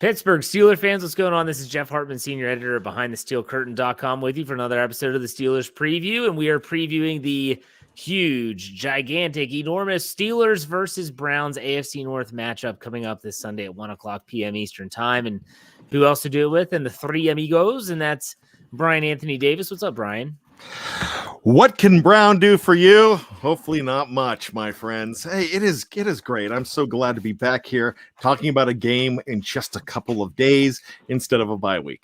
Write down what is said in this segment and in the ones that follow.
Pittsburgh Steelers fans, what's going on? This is Jeff Hartman, senior editor of BehindTheSteelCurtain.com, with you for another episode of the Steelers Preview, and we are previewing the huge, gigantic, enormous Steelers versus Browns AFC North matchup coming up this Sunday at 1 o'clock p.m. Eastern Time. And who else to do it with? And the three amigos, and that's Bryan Anthony Davis. What's up, Bryan? What can Brown do for you? Hopefully not much, my friends. Hey, it is great. I'm so glad to be back here talking about a game in just a couple of days instead of a bye week.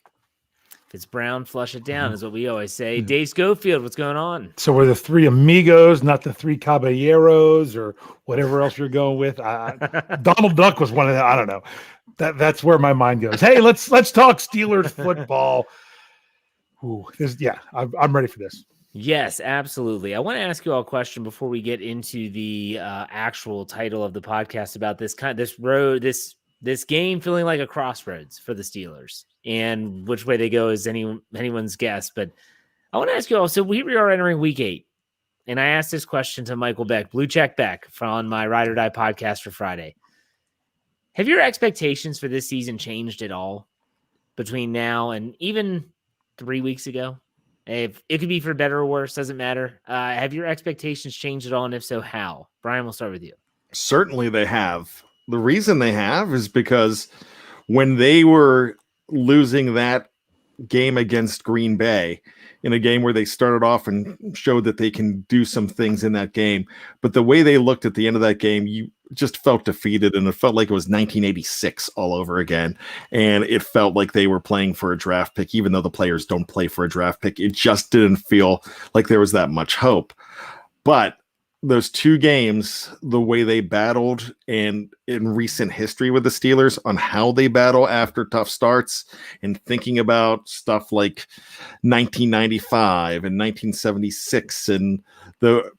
If it's Brown, flush it down, is what we always say. Dave Schofield, what's going on? So we're the three amigos, not the three caballeros or whatever else you're going with. Donald Duck was one of them. I don't know. That's where my mind goes. Hey, let's talk Steelers football. Ooh, I'm ready for this. Yes, absolutely. I want to ask you all a question before we get into the actual title of the podcast about this game feeling like a crossroads for the Steelers, and which way they go is anyone's guess. But I want to ask you all. So we are entering Week 8, and I asked this question to Michael Beck, Blue Check Beck, on my Ride or Die podcast for Friday. Have your expectations for this season changed at all between now and even 3 weeks ago? If it could be for better or worse, doesn't matter. Have your expectations changed at all? And if so, how? Bryan, we'll start with you. Certainly they have. The reason they have is because when they were losing that game against Green Bay, in a game where they started off and showed that they can do some things in that game, but the way they looked at the end of that game, you just felt defeated, and it felt like it was 1986 all over again. And it felt like they were playing for a draft pick, even though the players don't play for a draft pick. It just didn't feel like there was that much hope. But those two games, the way they battled, and in recent history with the Steelers on how they battle after tough starts, and thinking about stuff like 1995 and 1976 and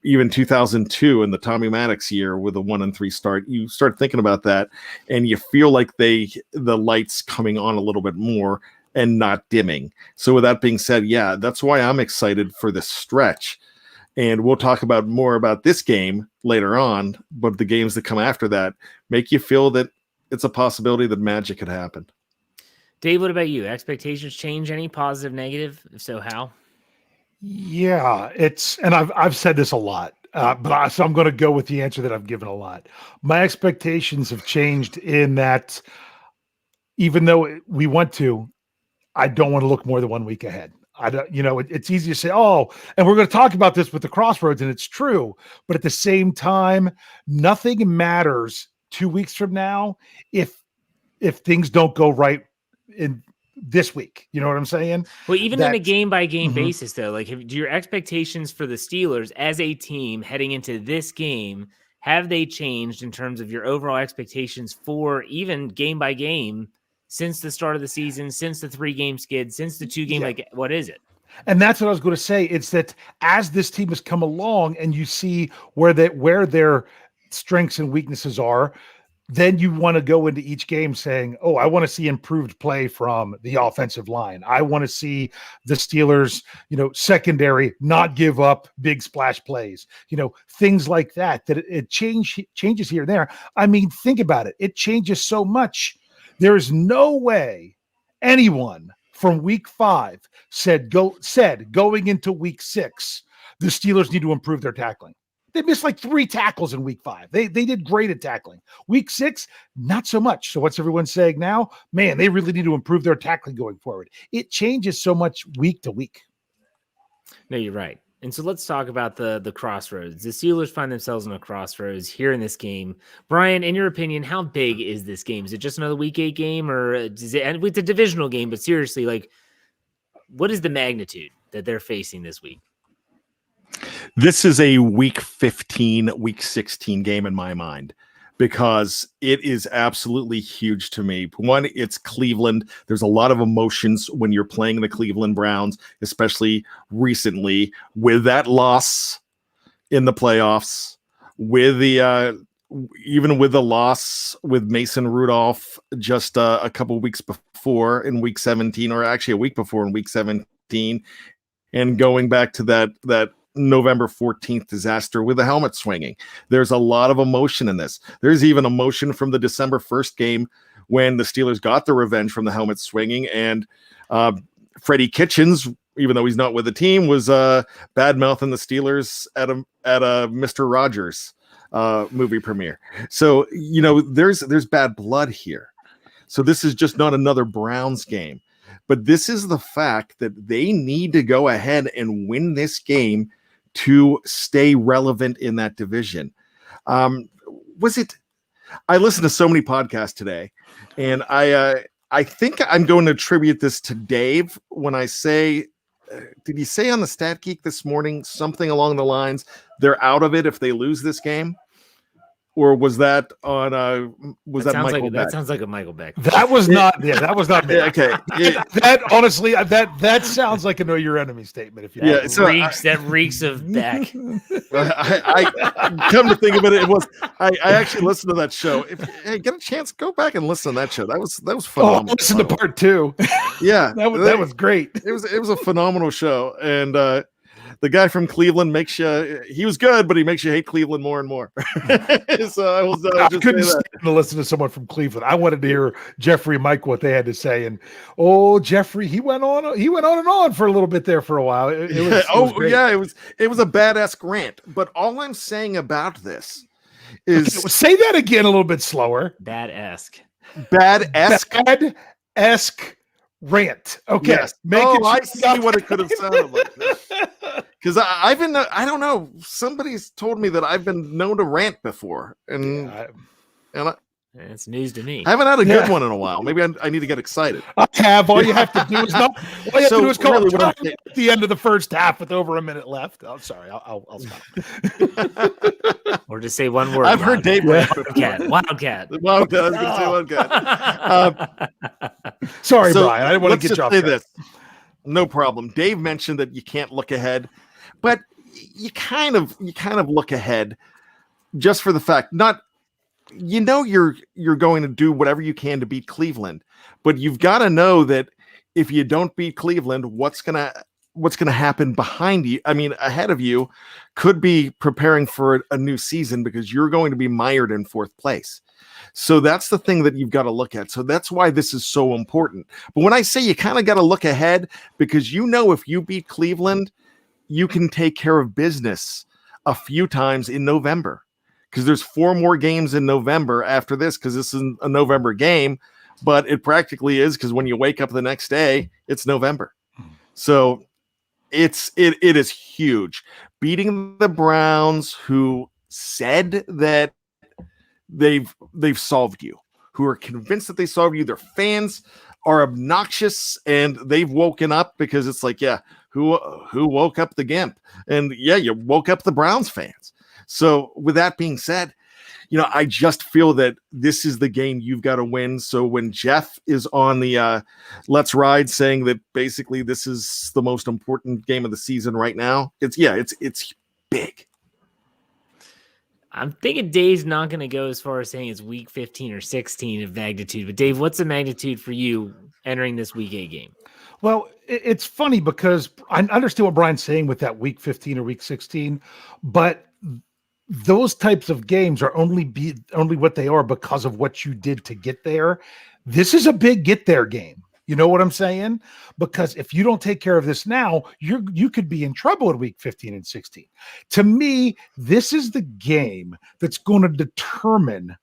even 2002 and the Tommy Maddox year with a 1-3 start, you start thinking about that and you feel like the lights coming on a little bit more and not dimming. So with that being said, yeah, that's why I'm excited for this stretch. And we'll talk about more about this game later on, but the games that come after that make you feel that it's a possibility that magic could happen. Dave, what about you? Expectations change any positive, negative? If so, how? Yeah, and I've said this a lot, so I'm going to go with the answer that I've given a lot. My expectations have changed in that even though we want to, I don't want to look more than 1 week ahead. It's easy to say, and we're going to talk about this with the crossroads, and it's true. But at the same time, nothing matters 2 weeks from now if things don't go right in this week. You know what I'm saying? Well, even on a game-by-game basis, though, like, do your expectations for the Steelers as a team heading into this game, have they changed in terms of your overall expectations for even game-by-game since the start of the season, since the 3-game skid, since the 2-game, like, what is it? And that's what I was going to say. It's that as this team has come along and you see where their strengths and weaknesses are, then you want to go into each game saying, I want to see improved play from the offensive line. I want to see the Steelers, secondary not give up big splash plays, things like that it changes here and there. I mean, think about it. It changes so much. There is no way anyone from week 5 said going into week 6, the Steelers need to improve their tackling. They missed like 3 tackles in week 5. They did great at tackling. Week 6, not so much. So what's everyone saying now? Man, they really need to improve their tackling going forward. It changes so much week to week. No, you're right. And so let's talk about the crossroads. The Steelers find themselves in a crossroads here in this game. Bryan, in your opinion, how big is this game? Is it just another Week 8 game, or is it? And it's a divisional game, but seriously, like, what is the magnitude that they're facing this week? This is a Week 15, Week 16 game in my mind, because it is absolutely huge to me. One, it's Cleveland. There's a lot of emotions when you're playing the Cleveland Browns, especially recently with that loss in the playoffs, with the even with the loss with Mason Rudolph just a couple weeks before in Week 17, or actually a week before in Week 17, and going back to that November 14th disaster with the helmet swinging. There's a lot of emotion in this. There's even emotion from the December 1st game when the Steelers got the revenge from the helmet swinging, and Freddie Kitchens, even though he's not with the team, was bad-mouthing the Steelers at a Mr. Rogers movie premiere. So, there's bad blood here. So this is just not another Browns game. But this is the fact that they need to go ahead and win this game to stay relevant in that division. I listened to so many podcasts today, and I think I'm going to attribute this to Dave when I say, did he say on the Stat Geek this morning something along the lines, they're out of it if they lose this game? Or was that on Michael Beck? That sounds like a Michael Beck. That was not that was not me. Okay. That honestly, that sounds like a know your enemy statement. If you that reeks of Beck. I come to think of it, I actually listened to that show. Hey, get a chance, go back and listen to that show. That was phenomenal. Oh, listen to part 2. Yeah, that was great. It was a phenomenal show, and the guy from Cleveland he was good, but he makes you hate Cleveland more and more. So I couldn't stand to listen to someone from Cleveland. I wanted to hear Jeffrey and Mike what they had to say. And Jeffrey, he went on and on for a little bit there for a while. It was a badass rant. But all I'm saying about this is say that again a little bit slower. Bad-esque rant. Okay. Yes. I see what it could have sounded like. Because I don't know. Somebody's told me that I've been known to rant before, and it's news to me. I haven't had a good one in a while. Maybe I need to get excited. I have. All you have to do is call it at the end of the first half with over a minute left. I'm sorry. I'll stop. Or just say one word. I've heard Dave Wildcat. Wildcat. I was going to say Wildcat. Sorry, Brian. I didn't want to get you off track. This. No problem. Dave mentioned that you can't look ahead, but you kind of look ahead just for the fact you're going to do whatever you can to beat Cleveland, but you've got to know that if you don't beat Cleveland, what's gonna happen behind you? I mean, ahead of you could be preparing for a new season because you're going to be mired in 4th place. So that's the thing that you've got to look at. So that's why this is so important. But when I say you kind of got to look ahead, because if you beat Cleveland, you can take care of business a few times in November, because there's 4 more games in November after this, because this is a November game, but it practically is, because when you wake up the next day, it's November. So it is huge. Beating the Browns, who said that they've solved you, who are convinced that they solved you. Their fans are obnoxious, and they've woken up, because it's like, who woke up the Gimp? And you woke up the Browns fans. So with that being said, I just feel that this is the game you've got to win. So when Jeff is on the Let's Ride saying that basically this is the most important game of the season right now, it's big. I'm thinking Dave's not going to go as far as saying it's week 15 or 16 of magnitude. But Dave, what's the magnitude for you entering this week 8 game? Well, it's funny because I understand what Brian's saying with that week 15 or week 16, but those types of games are only what they are because of what you did to get there. This is a big get there game. You know what I'm saying? Because if you don't take care of this now, you could be in trouble in week 15 and 16. To me, this is the game that's going to determine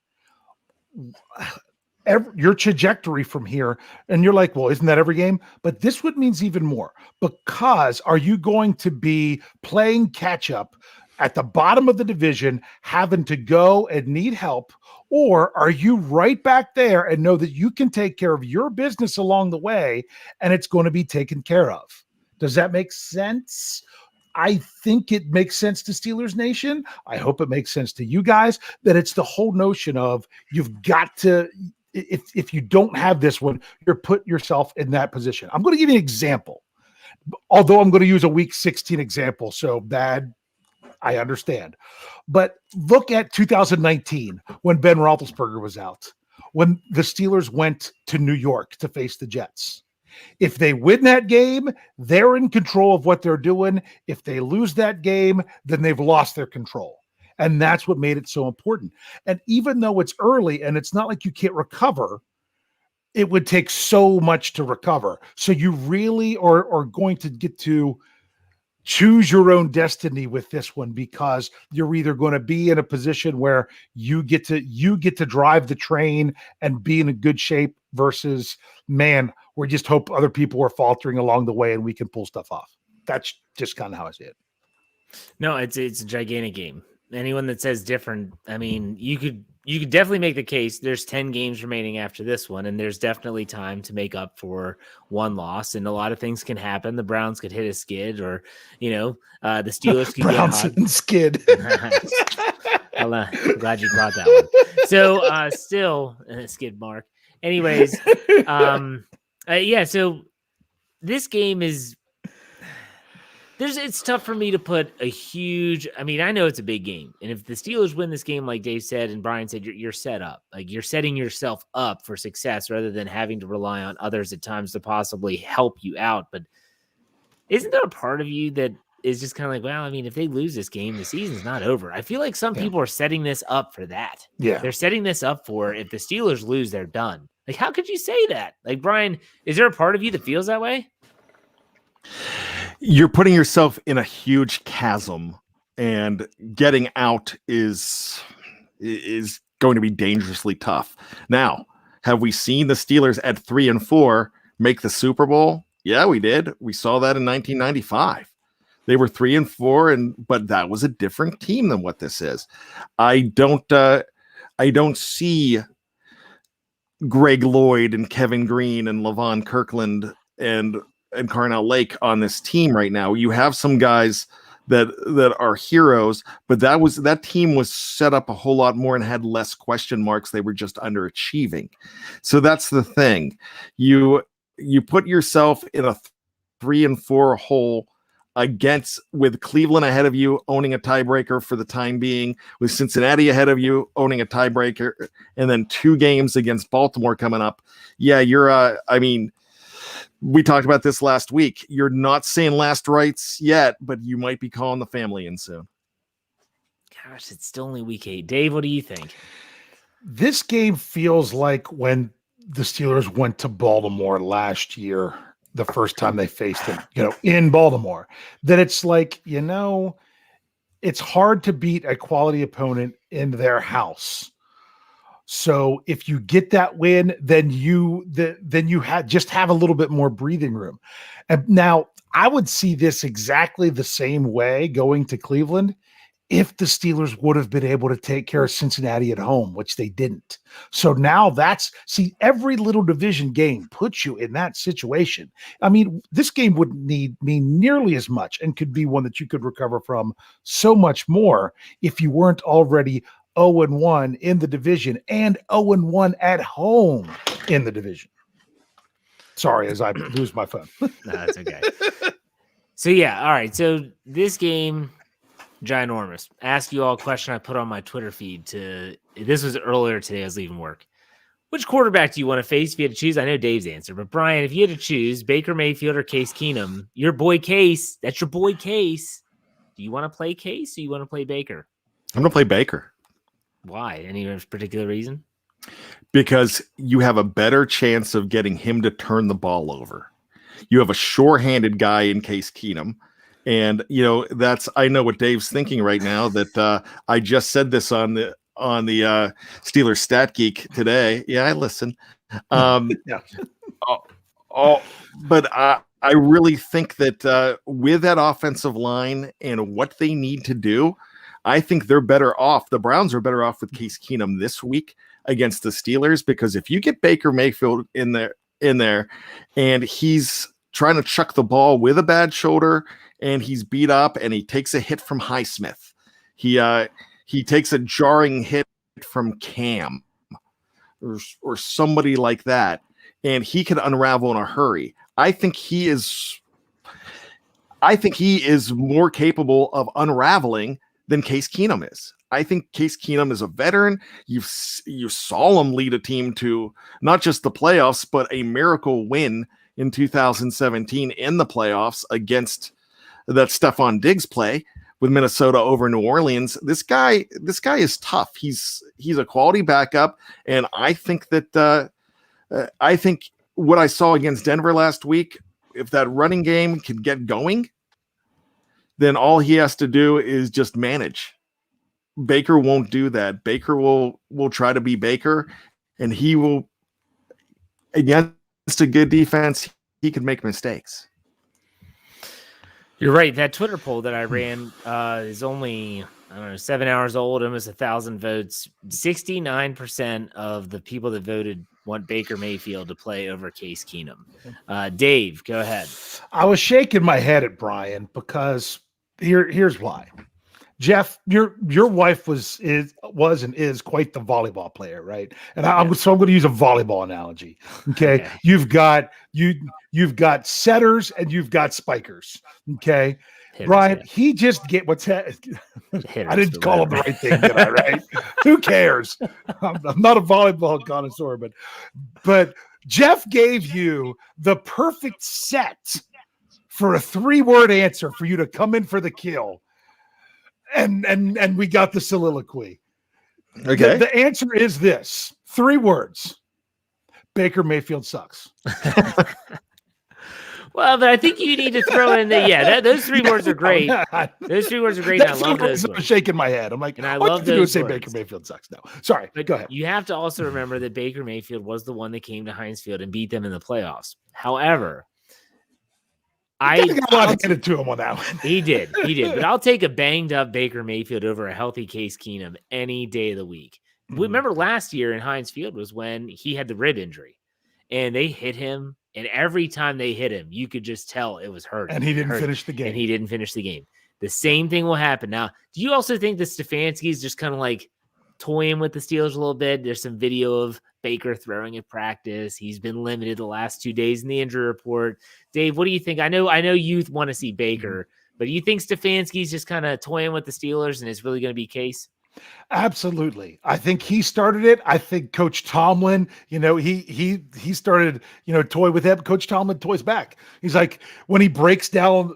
your trajectory from here. And you're like, well, isn't that every game? But this would means even more, because are you going to be playing catch up at the bottom of the division, having to go and need help? Or are you right back there and know that you can take care of your business along the way and it's going to be taken care of? Does that make sense? I think it makes sense to Steelers Nation. I hope it makes sense to you guys, that it's the whole notion of you've got to, if you don't have this one, you're put yourself in that position. I'm going to give you an example, although I'm going to use a week 16 example. So bad, I understand. But look at 2019 when Ben Roethlisberger was out, when the Steelers went to New York to face the Jets. If they win that game, they're in control of what they're doing. If they lose that game, then they've lost their control. And that's what made it so important. And even though it's early and it's not like you can't recover, it would take so much to recover. So you really are going to get to choose your own destiny with this one, because you're either going to be in a position where you get to drive the train and be in a good shape, versus, man, we just hope other people are faltering along the way and we can pull stuff off. That's just kind of how I see it. No, it's a gigantic game. Anyone that says different, I mean, you could definitely make the case. There's 10 games remaining after this one, and there's definitely time to make up for one loss. And a lot of things can happen. The Browns could hit a skid, or the Steelers could Browns get hot. and skid. I'm glad you caught that one. So still skid mark. Anyways, yeah. So this game is. It's tough for me to put a huge. I mean, I know it's a big game, and if the Steelers win this game, like Dave said and Bryan said, you're set up. Like, you're setting yourself up for success rather than having to rely on others at times to possibly help you out. But isn't there a part of you that is just kind of like, well, I mean, if they lose this game, the season's not over. I feel like some people are setting this up for that. Yeah, they're setting this up for, if the Steelers lose, they're done. Like, how could you say that? Like, Bryan, is there a part of you that feels that way? You're putting yourself in a huge chasm, and getting out is going to be dangerously tough. Now, have we seen the Steelers at 3-4 make the Super Bowl? Yeah, we did. We saw that in 1995. They were 3-4, but that was a different team than what this is. I don't see Greg Lloyd and Kevin Green and Levon Kirkland and Carnell Lake on this team right now. You have some guys that are heroes, but that team was set up a whole lot more and had less question marks. They were just underachieving. So that's the thing. You put yourself in a 3-4 hole with Cleveland ahead of you, owning a tiebreaker for the time being, with Cincinnati ahead of you, owning a tiebreaker, and then 2 games against Baltimore coming up. Yeah, we talked about this last week. You're not saying last rites yet, but you might be calling the family in soon. Gosh, it's still only week 8. Dave, what do you think? This game feels like when the Steelers went to Baltimore last year, the first time they faced them, in Baltimore, that it's like, it's hard to beat a quality opponent in their house. So if you get that win, then you just have a little bit more breathing room. And now I would see this exactly the same way going to Cleveland if the Steelers would have been able to take care of Cincinnati at home, which they didn't. So now every little division game puts you in that situation. I mean, this game wouldn't mean nearly as much, and could be one that you could recover from so much more if you weren't already 0-1 in the division and 0-1 at home in the division. Sorry, as I lose my phone. No, that's okay. So yeah, all right. So this game, ginormous. Ask you all a question I put on my Twitter feed. This was earlier today. I was leaving work. Which quarterback do you want to face if you had to choose? I know Dave's answer, but Bryan, if you had to choose Baker Mayfield or Case Keenum, your boy Case, that's your boy Case. Do you want to play Case or you want to play Baker? I'm going to play Baker. Why? Any particular reason? Because you have a better chance of getting him to turn the ball over. You have a sure-handed guy in Case Keenum. And, I know what Dave's thinking right now, that I just said this on the Steelers Stat Geek today. Yeah, I listen. Yeah. But I really think that with that offensive line and what they need to do, I think they're better off. The Browns are better off with Case Keenum this week against the Steelers, because if you get Baker Mayfield in there and he's trying to chuck the ball with a bad shoulder and he's beat up and he takes a hit from Highsmith, he takes a jarring hit from Cam or somebody like that, and he can unravel in a hurry. I think he is more capable of unraveling than Case Keenum is. I think Case Keenum is a veteran. You saw him lead a team to not just the playoffs, but a miracle win in 2017 in the playoffs against that Stephon Diggs play with Minnesota over New Orleans. This guy is tough. He's a quality backup, and I think that I think what I saw against Denver last week, if that running game can get going, then all he has to do is just manage. Baker won't do that. Baker will try to be Baker, and he will, against a good defense, he can make mistakes. You're right. That Twitter poll that I ran is only, I don't know, 7 hours old, almost 1,000 votes. 69% of the people that voted want Baker Mayfield to play over Case Keenum. Dave, go ahead. I was shaking my head at Bryan because here's why. Jeff, your wife was and is quite the volleyball player, right? And I'm going to use a volleyball analogy. Okay, you've got setters and you've got spikers. Okay, hitters, Bryan, he just get what's I didn't call him the right thing, did I? Right? Who cares? I'm not a volleyball connoisseur, but Jeff gave you the perfect set for a 3-word answer for you to come in for the kill. And we got the soliloquy. Okay. The answer is this: 3 words. Baker Mayfield sucks. Well, but I think you need to throw in those 3 words are great. Those 3 words are great. That's and I love those. I'm shaking my head. I'm like, and I love those. Do is say Baker Mayfield sucks. No, sorry. But go ahead. You have to also remember that Baker Mayfield was the one that came to Heinz Field and beat them in the playoffs. However, I got handed to him on that one. He did. But I'll take a banged up Baker Mayfield over a healthy Case Keenum any day of the week. Mm-hmm. Remember last year in Heinz Field was when he had the rib injury, and they hit him. And every time they hit him, you could just tell it was hurting. And he didn't finish the game. The same thing will happen. Now, do you also think that Stefanski is just kind of like toying with the Steelers a little bit? There's some video of Baker throwing at practice. He's been limited the last 2 days in the injury report. Dave, what do you think? I know you want to see Baker, but do you think Stefanski's just kind of toying with the Steelers and it's really going to be Case? Absolutely. I think he started it. I think Coach Tomlin, he started, toy with him. Coach Tomlin toys back. He's like, when he breaks down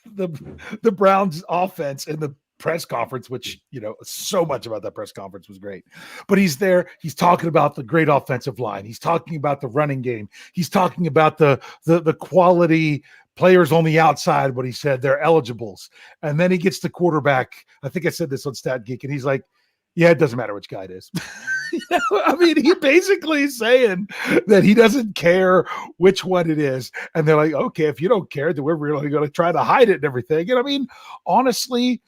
the Browns offense in the press conference, which, so much about that press conference was great, but he's there. He's talking about the great offensive line. He's talking about the running game. He's talking about the quality players on the outside, what he said, they're eligibles. And then he gets the quarterback. I think I said this on Stat Geek, and he's like, yeah, it doesn't matter which guy it is. I mean, he basically is saying that he doesn't care which one it is. And they're like, okay, if you don't care, then we're really going to try to hide it and everything. And I mean, honestly,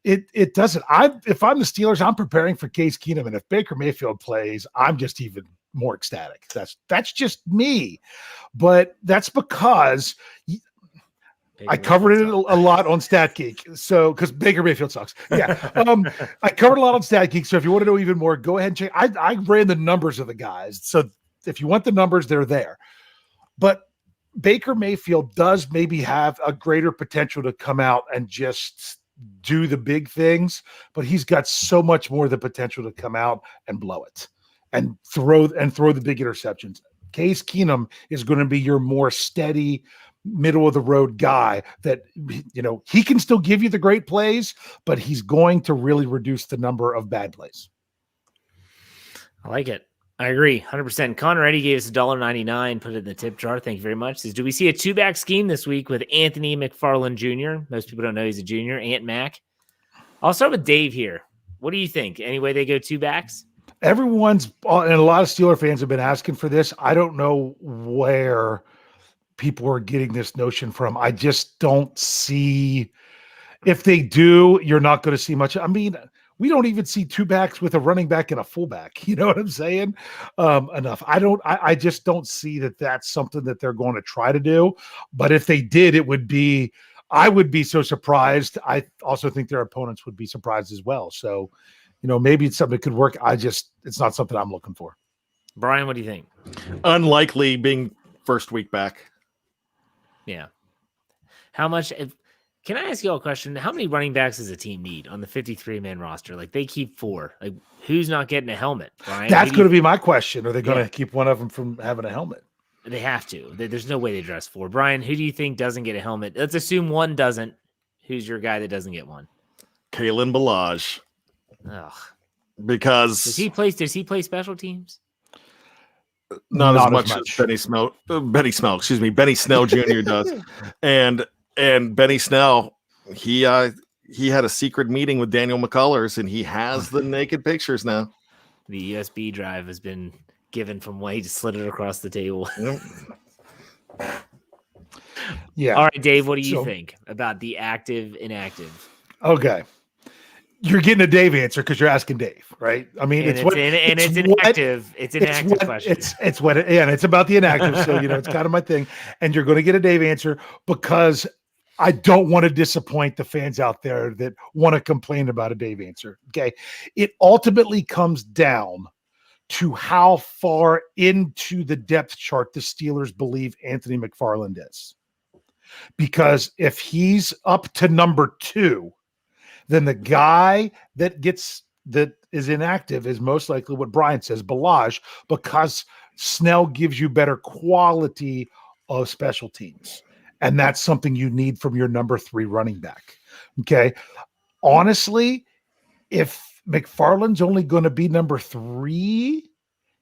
it doesn't. If I'm the Steelers, I'm preparing for Case Keenum. And if Baker Mayfield plays, I'm just even more ecstatic. That's just me. But that's because I covered it a lot on Stat Geek. So, because Baker Mayfield sucks. Yeah. I covered a lot on Stat Geek. So if you want to know even more, go ahead and check. I ran the numbers of the guys. So if you want the numbers, they're there. But Baker Mayfield does maybe have a greater potential to come out and just do the big things, but he's got so much more the potential to come out and blow it and throw the big interceptions. Case Keenum is going to be your more steady, middle of the road guy that, he can still give you the great plays, but he's going to really reduce the number of bad plays. I like it. I agree 100%. Connor Eddy gave us $1.99, put it in the tip jar. Thank you very much. Says, do we see a 2-back scheme this week with Anthony McFarland Jr.? Most people don't know he's a junior. Ant Mac. I'll start with Dave here. What do you think? Any way they go 2 backs? Everyone's, and a lot of Steeler fans have been asking for this. I don't know where people are getting this notion from. I just don't see. If they do, you're not going to see much. I mean, we don't even see 2 backs with a running back and a fullback. You know what I'm saying? Enough. I just don't see that that's something that they're going to try to do. But if they did, I would be so surprised. I also think their opponents would be surprised as well. So, maybe it's something that could work. It's not something I'm looking for. Bryan, what do you think? Unlikely being first week back. Yeah. How much? Can I ask you all a question? How many running backs does a team need on the 53-man roster? Like, they keep 4. Like, who's not getting a helmet, Bryan? That's going to be my question. Are they going to keep one of them from having a helmet? They have to. There's no way they dress 4. Brian, who do you think doesn't get a helmet? Let's assume one doesn't. Who's your guy that doesn't get one? Kalen Balazs. Ugh. Because Does he play special teams? Not as much as Benny Snell, Benny Snell Jr. does. And Benny Snell, he had a secret meeting with Daniel McCullers, and he has the naked pictures now. The USB drive has been given from Wade to slid it across the table. Yep. Yeah. All right, Dave, what do you think about the active, inactive? Okay. You're getting a Dave answer because you're asking Dave, right? I mean, It's inactive. It's an active question. It's about the inactive. So, it's kind of my thing. And you're going to get a Dave answer because I don't want to disappoint the fans out there that want to complain about a Dave answer. Okay. It ultimately comes down to how far into the depth chart the Steelers believe Anthony McFarland is. Because if he's up to number 2, then the guy that is inactive is most likely what Brian says, Balazs, because Snell gives you better quality of special teams. And that's something you need from your number 3 running back. Okay. Honestly, if McFarland's only going to be number 3,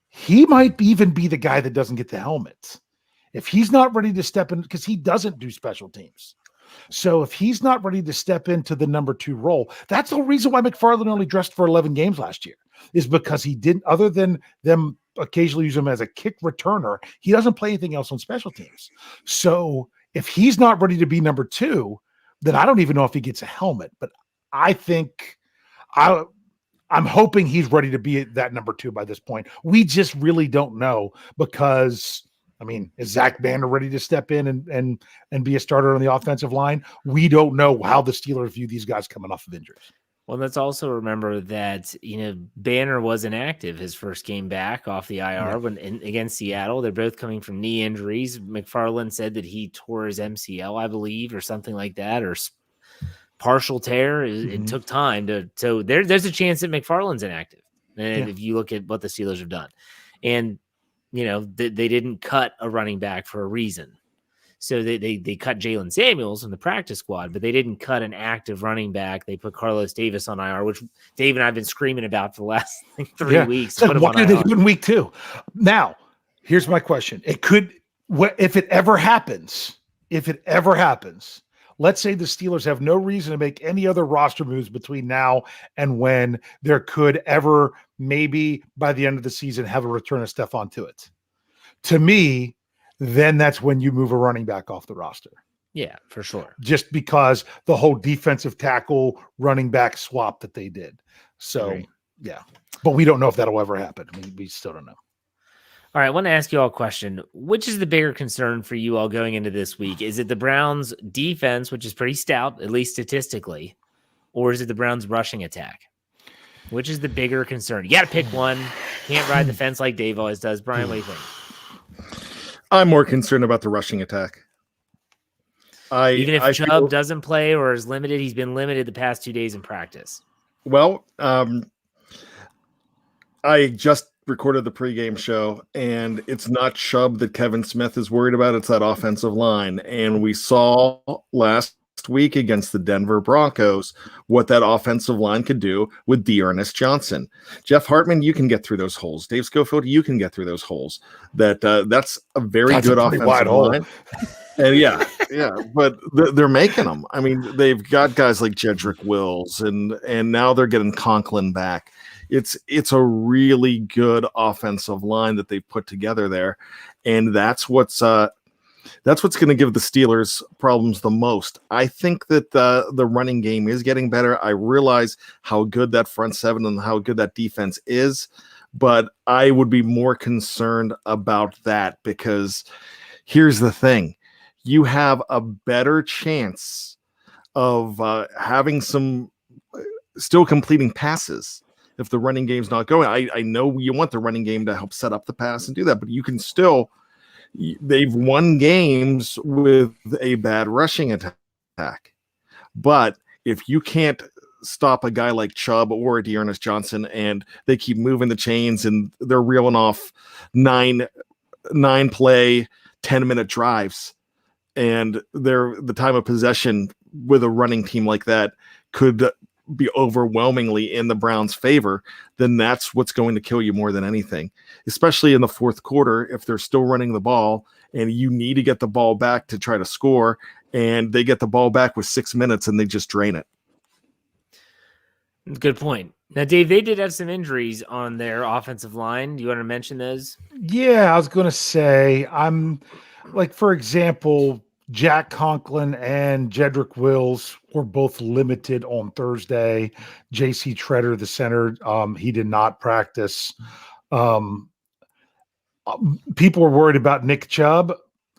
he might even be the guy that doesn't get the helmet. If he's not ready to step in, because he doesn't do special teams. So if he's not ready to step into the number 2 role, that's the reason why McFarland only dressed for 11 games last year, is because he didn't, other than them occasionally use him as a kick returner, he doesn't play anything else on special teams. So if he's not ready to be number 2, then I don't even know if he gets a helmet, but I think I'm hoping he's ready to be that number 2 by this point. We just really don't know because, I mean, is Zach Banner ready to step in and be a starter on the offensive line? We don't know how the Steelers view these guys coming off of injuries. Well, let's also remember that, Banner was inactive his first game back off the IR against Seattle. They're both coming from knee injuries. McFarland said that he tore his MCL, I believe, or something like that, or partial tear. It took time so there's a chance that McFarland's inactive. And if you look at what the Steelers have done, and they didn't cut a running back for a reason. So they cut Jalen Samuels in the practice squad, but they didn't cut an active running back. They put Carlos Davis on IR, which Dave and I have been screaming about for the last 3 weeks. Like, why did they do it in week 2? Now, here's my question. If it ever happens, let's say the Steelers have no reason to make any other roster moves between now and when there could ever, maybe by the end of the season, have a return of Stephon Tuitt. To me, then that's when you move a running back off the roster. Yeah, for sure. Just because the whole defensive tackle running back swap that they did. So, yeah. But we don't know if that'll ever happen. We still don't know. All right, I want to ask you all a question. Which is the bigger concern for you all going into this week? Is it the Browns' defense, which is pretty stout, at least statistically, or is it the Browns' rushing attack? Which is the bigger concern? You got to pick one. Can't ride the fence like Dave always does. Brian, what do you think? I'm more concerned about the rushing attack. Even if Chubb doesn't play or is limited, he's been limited the past 2 days in practice. Well, I just recorded the pregame show, and it's not Chubb that Kevin Smith is worried about. It's that offensive line. And we saw last week against the Denver Broncos what that offensive line could do with D'Ernest Johnson. Jeff Hartman, you can get through those holes. Dave Schofield, you can get through those holes. That's a very good offensive line. And but they're making them. I mean, they've got guys like Jedrick Wills, and now they're getting Conklin back. It's a really good offensive line that they've put together there, and that's what's going to give the Steelers problems the most. I think that the running game is getting better. I realize how good that front seven and how good that defense is, but I would be more concerned about that because here's the thing. You have a better chance of having some still completing passes if the running game's not going. I know you want the running game to help set up the pass and do that, but you can still – they've won games with a bad rushing attack. But if you can't stop a guy like Chubb or D'Ernest Johnson and they keep moving the chains and they're reeling off 9 9-play, 10-minute drives, and the time of possession with a running team like that could be overwhelmingly in the Browns' favor, then that's what's going to kill you more than anything, especially in the fourth quarter. If they're still running the ball and you need to get the ball back to try to score, and they get the ball back with 6 minutes and they just drain it. Good point. Now, Dave, they did have some injuries on their offensive line. Do you want to mention those? Yeah, I was going to say, I'm like, for example, Jack Conklin and Jedrick Wills were both limited on Thursday. JC Treader, the center, he did not practice. People were worried about Nick Chubb.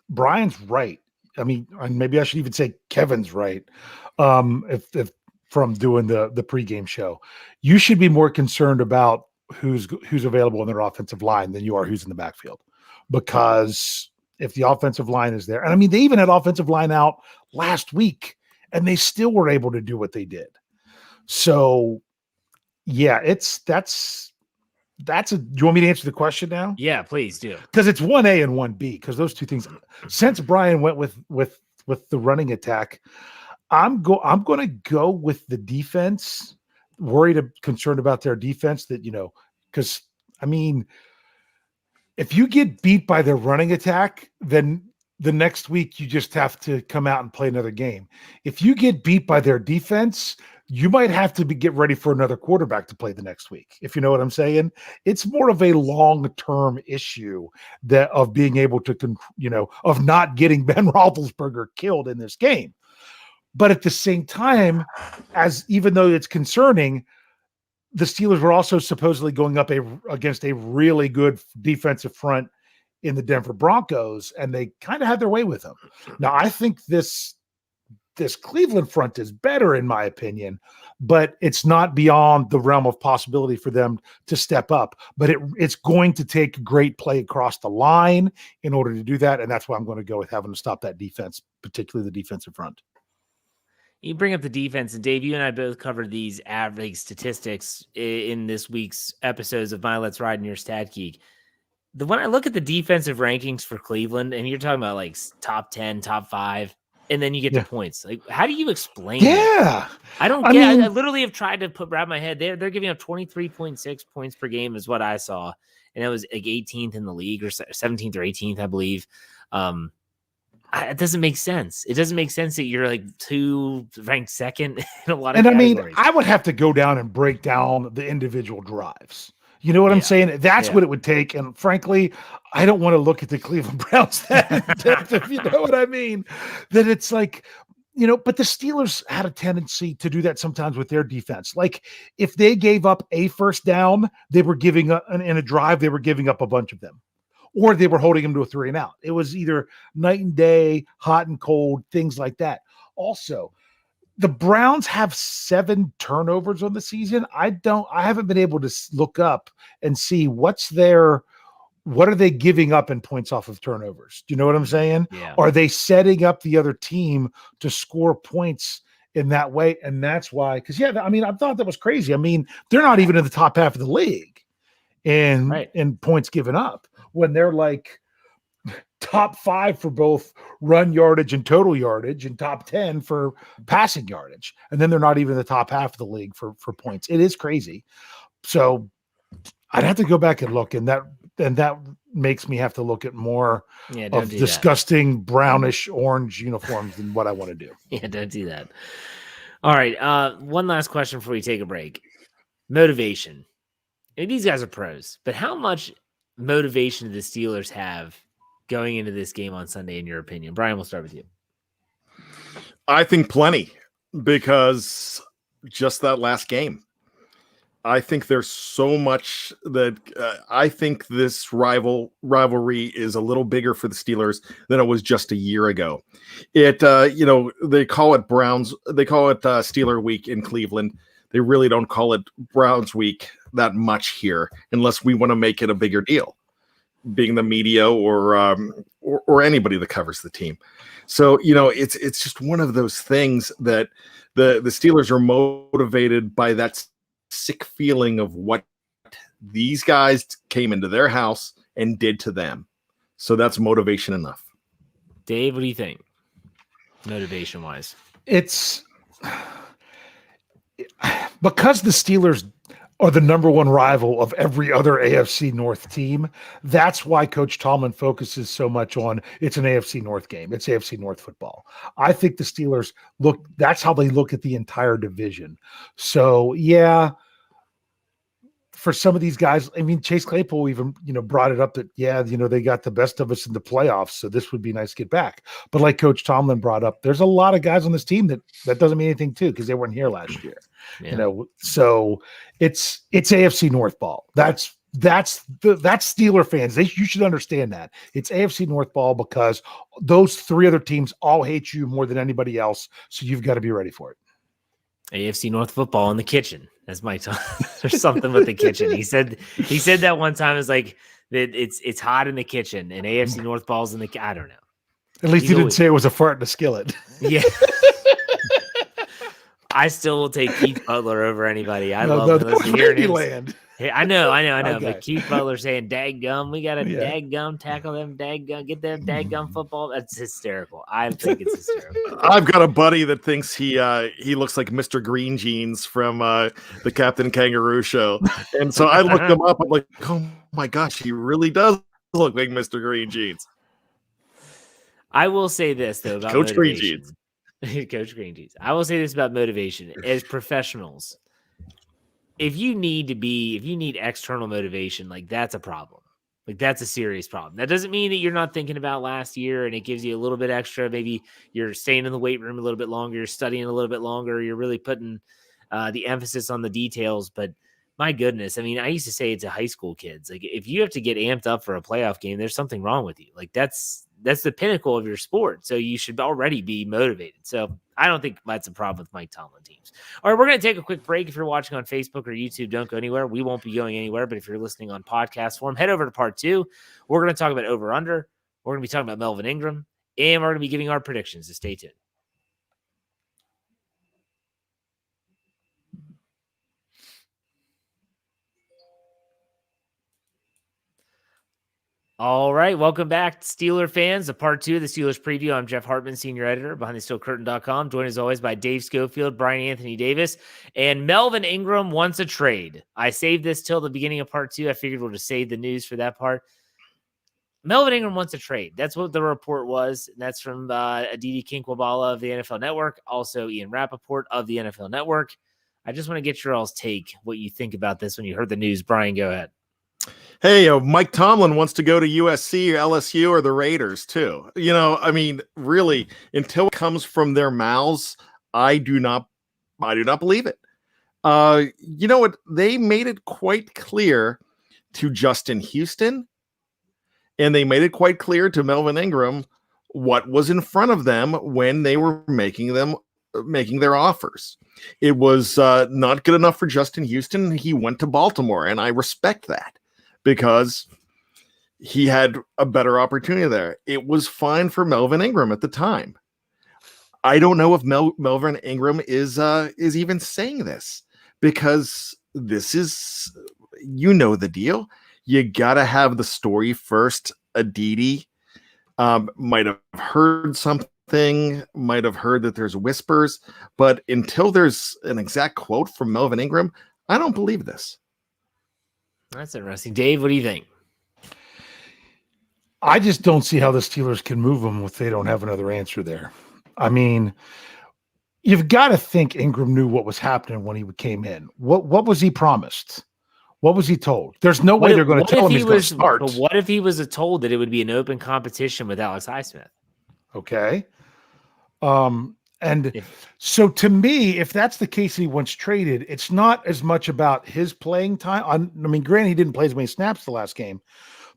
Brian's right. I mean, maybe I should even say Kevin's right. If from doing the pregame show, you should be more concerned about who's available in their offensive line than you are who's in the backfield, because if the offensive line is there, and I mean, they even had offensive line out last week and they still were able to do what they did. So yeah, that's do you want me to answer the question now? Yeah, please do. Because it's 1A and 1B, because those two things, since Brian went with the running attack, I'm going to go with the defense, concerned about their defense, that, because I mean, if you get beat by their running attack, then the next week you just have to come out and play another game. If you get beat by their defense, you might have to get ready for another quarterback to play the next week. If you know what I'm saying, it's more of a long-term issue of being able to, of not getting Ben Roethlisberger killed in this game. But at the same time, even though it's concerning, the Steelers were also supposedly going up against a really good defensive front in the Denver Broncos, and they kind of had their way with them. Now, I think this Cleveland front is better, in my opinion, but it's not beyond the realm of possibility for them to step up. But it's going to take great play across the line in order to do that, and that's why I'm going to go with having to stop that defense, particularly the defensive front. You bring up the defense, and Dave, you and I both covered these average statistics in this week's episodes of My Let's Ride and Your Stat Geek. When I look at the defensive rankings for Cleveland, and you're talking about like top 10, top 5, and then you get the points. Like, how do you explain that? I don't get. I literally have tried to wrap my head. They're giving up 23.6 points per game is what I saw, and that was like 18th in the league, or 17th or 18th, I believe. It doesn't make sense. It doesn't make sense that you're like ranked second in a lot of categories. I mean, I would have to go down and break down the individual drives. You know what I'm saying? That's what it would take. And frankly, I don't want to look at the Cleveland Browns that in depth, if you know what I mean. That it's like, but the Steelers had a tendency to do that sometimes with their defense. Like if they gave up a first down, they were giving up in a drive, they were giving up a bunch of them. Or they were holding him to a 3 and out. It was either night and day, hot and cold, things like that. Also, the Browns have 7 turnovers on the season. I haven't been able to look up and see what are they giving up in points off of turnovers? Do you know what I'm saying? Yeah. Are they setting up the other team to score points in that way? And that's why, because I thought that was crazy. I mean, they're not even in the top half of the league in points given up, when they're like top 5 for both run yardage and total yardage, and top 10 for passing yardage. And then they're not even in the top half of the league for points. It is crazy. So I'd have to go back and look, and that makes me have to look at more of disgusting brownish orange uniforms than what I want to do. Yeah, don't do that. All right. One last question before we take a break. Motivation. These guys are pros, but how much motivation do the Steelers have going into this game on Sunday, in your opinion? Brian, we'll start with you. I think plenty, because just that last game, I think there's so much that I think this rivalry is a little bigger for the Steelers than it was just a year ago. They call it Steeler Week in Cleveland. They really don't call it Browns Week that much here, unless we want to make it a bigger deal, being the media or anybody that covers the team. So, it's just one of those things that the Steelers are motivated by that sick feeling of what these guys came into their house and did to them. So that's motivation enough. Dave, what do you think? Motivation wise, It's because the Steelers are the number one rival of every other AFC North team. That's why Coach Tomlin focuses so much on it's an AFC North game. It's AFC North football. I think the Steelers that's how they look at the entire division. So yeah, for some of these guys, I mean, Chase Claypool even, brought it up that, they got the best of us in the playoffs. So this would be nice to get back. But like Coach Tomlin brought up, there's a lot of guys on this team that doesn't mean anything too, because they weren't here last year. Yeah. So it's AFC North ball. That's Steeler fans. You should understand that it's AFC North ball because those three other teams all hate you more than anybody else. So you've got to be ready for it. AFC North football in the kitchen. That's Mike. There's something with the kitchen. He said that one time. It's like that. It's hot in the kitchen, and AFC North balls in the. I don't know. At least he didn't say it was a fart in a skillet. Yeah. I still will take Keith Butler over anybody. I love Land. Hey, I know. Okay. But Keith Butler saying, "Daggum, we got to daggum tackle them, daggum, get them daggum football." That's hysterical. I think it's hysterical. I've got a buddy that thinks he looks like Mr. Green Jeans from the Captain Kangaroo show, and so I looked him up. I'm like, oh my gosh, he really does look like Mr. Green Jeans. I will say this though about Coach Green motivation. Jeans. Coach Green Jeans. I will say this about motivation as professionals. If you need external motivation, like that's a problem. Like that's a serious problem. That doesn't mean that you're not thinking about last year and it gives you a little bit extra. Maybe you're staying in the weight room a little bit longer, you're studying a little bit longer, you're really putting the emphasis on the details. But my goodness, I mean, I used to say it to high school kids. Like if you have to get amped up for a playoff game, there's something wrong with you. Like that's the pinnacle of your sport. So you should already be motivated. So I don't think that's a problem with Mike Tomlin teams. All right, we're going to take a quick break. If you're watching on Facebook or YouTube, don't go anywhere. We won't be going anywhere. But if you're listening on podcast form, head over to part 2. We're going to talk about over-under. We're going to be talking about Melvin Ingram. And we're going to be giving our predictions. So stay tuned. All right, welcome back, Steeler fans, to part 2 of the Steelers preview. I'm Jeff Hartman, senior editor, BehindTheSteelCurtain.com. Joined as always by Dave Schofield, Bryan Anthony Davis, and Melvin Ingram wants a trade. I saved this till the beginning of part 2. I figured we'll just save the news for that part. Melvin Ingram wants a trade. That's what the report was. And that's from Aditi Kinkwabala of the NFL Network, also Ian Rappaport of the NFL Network. I just want to get your all's take, what you think about this when you heard the news. Bryan, go ahead. Hey, Mike Tomlin wants to go to USC or LSU or the Raiders too. I mean, really, until it comes from their mouths, I do not believe it. You know what? They made it quite clear to Justin Houston, and they made it quite clear to Melvin Ingram what was in front of them when they were making their offers. It was not good enough for Justin Houston. He went to Baltimore, and I respect that, because he had a better opportunity there. It was fine for Melvin Ingram at the time. I don't know if Melvin Ingram is even saying this, because this is, the deal. You got to have the story first. Aditi might have heard something, might have heard that there's whispers, but until there's an exact quote from Melvin Ingram, I don't believe this. That's interesting. Dave, what do you think? I just don't see how the Steelers can move him if they don't have another answer there. I mean, you've got to think Ingram knew what was happening when he came in. What was he promised? What was he told? There's no way they're going to tell him he's going to start. But what if he was told that it would be an open competition with Alex Highsmith? Okay. So to me, if that's the case, he wants traded. It's not as much about his playing time. I mean, granted, he didn't play as many snaps the last game,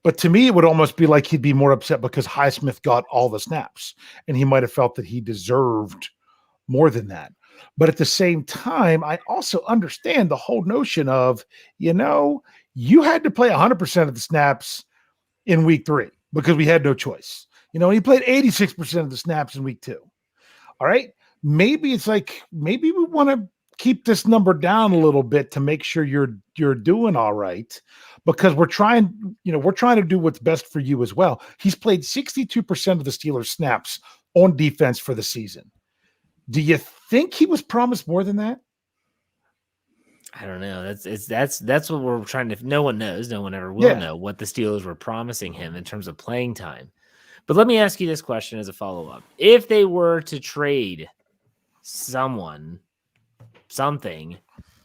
but to me, it would almost be like he'd be more upset because Highsmith got all the snaps, and he might have felt that he deserved more than that. But at the same time, I also understand the whole notion of, you had to play 100% of the snaps in week 3 because we had no choice. He played 86% of the snaps in week 2. All right. Maybe it's like, maybe we want to keep this number down a little bit to make sure you're doing all right, because we're trying we're trying to do what's best for you as well. He's played 62% of the Steelers snaps on defense for the season. Do you think he was promised more than that? I don't know. That's what we're trying to. No one knows. No one ever will know what the Steelers were promising him in terms of playing time. But let me ask you this question as a follow-up. If they were to trade something,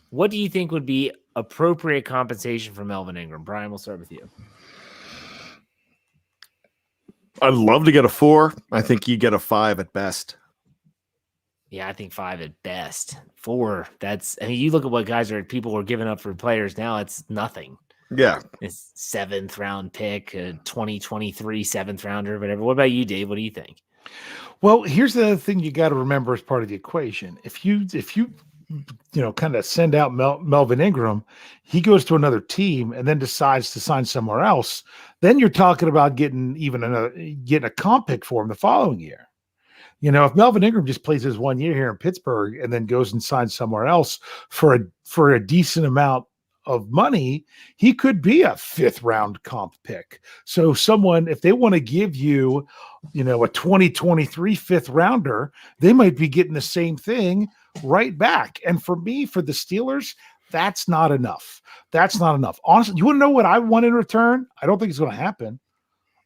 what do you think would be appropriate compensation for Melvin Ingram? Bryan, we'll start with you. I'd love to get a 4. I think you get a 5 at best. Yeah, I think 5 at best. 4. You look at what people are giving up for players now. It's nothing. Yeah. It's 7th round pick, a 2023 7th rounder, whatever. What about you, Dave? What do you think? Well, here's the other thing you got to remember as part of the equation. If you kind of send out Melvin Ingram, he goes to another team and then decides to sign somewhere else, then you're talking about getting a comp pick for him the following year. If Melvin Ingram just plays his 1 year here in Pittsburgh and then goes and signs somewhere else for a decent amount of money, he could be a 5th round comp pick. So if they want to give you, a 2023 5th rounder, they might be getting the same thing right back. And for me, for the Steelers, that's not enough. That's not enough. Honestly, you want to know what I want in return? I don't think it's going to happen.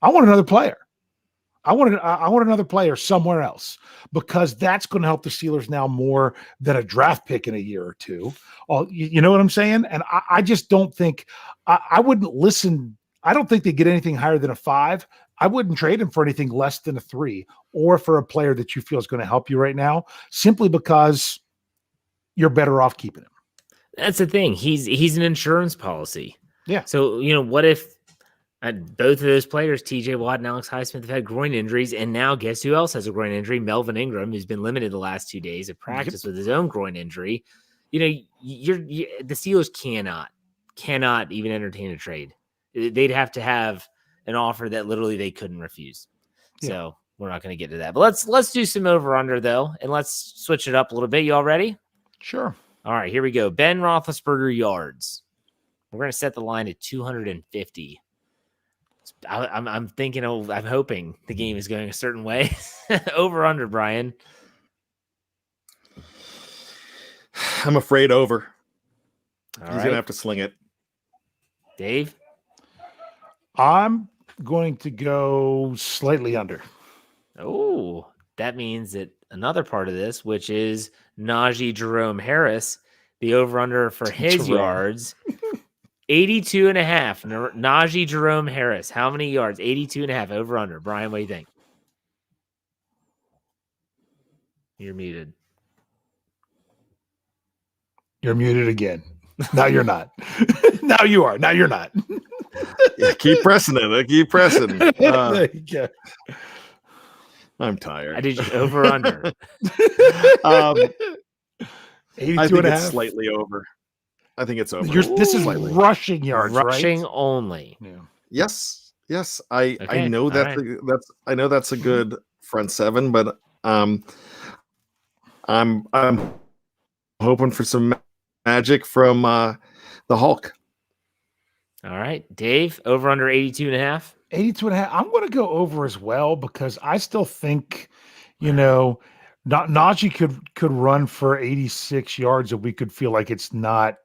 I want another player. I want another player somewhere else, because that's going to help the Steelers now more than a draft pick in a year or two. You know what I'm saying? And I just don't think I wouldn't listen. I don't think they get anything higher than a 5. I wouldn't trade him for anything less than a 3, or for a player that you feel is going to help you right now, simply because you're better off keeping him. That's the thing. He's an insurance policy. Yeah. So, what if both of those players, TJ Watt and Alex Highsmith, have had groin injuries, and now guess who else has a groin injury? Melvin Ingram, who's been limited the last 2 days of practice with his own groin injury. The Steelers cannot even entertain a trade. They'd have to have an offer that literally they couldn't refuse. Yeah. So we're not going to get to that. But let's do some over-under, though, and let's switch it up a little bit. You all ready? Sure. All right, here we go. Ben Roethlisberger yards. We're going to set the line at 250. I'm hoping the game is going a certain way. Over, under, Bryan. I'm afraid over. All He's right. going to have to sling it. Dave? I'm going to go slightly under. Oh, that means that another part of this, which is Najee Jerome Harris, the over-under for his yards, 82.5. Najee Jerome Harris, how many yards? 82.5, over-under. Bryan, what do you think? You're muted. You're muted again. Now you're not. Now you are. Now you're not. Yeah, keep pressing it. Keep pressing. There you go. I'm tired. I did over under. I 82 think and a it's half. slightly over. I think it's over. This is slightly. rushing yards, Rushing right? only. Yeah. Yes. I Okay, know that's a good front seven, but I'm hoping for some magic from the Hulk. All right, Dave, over under 82.5. 82 and a half. I'm going to go over as well, because I still think, Najee could run for 86 yards and we could feel like it's not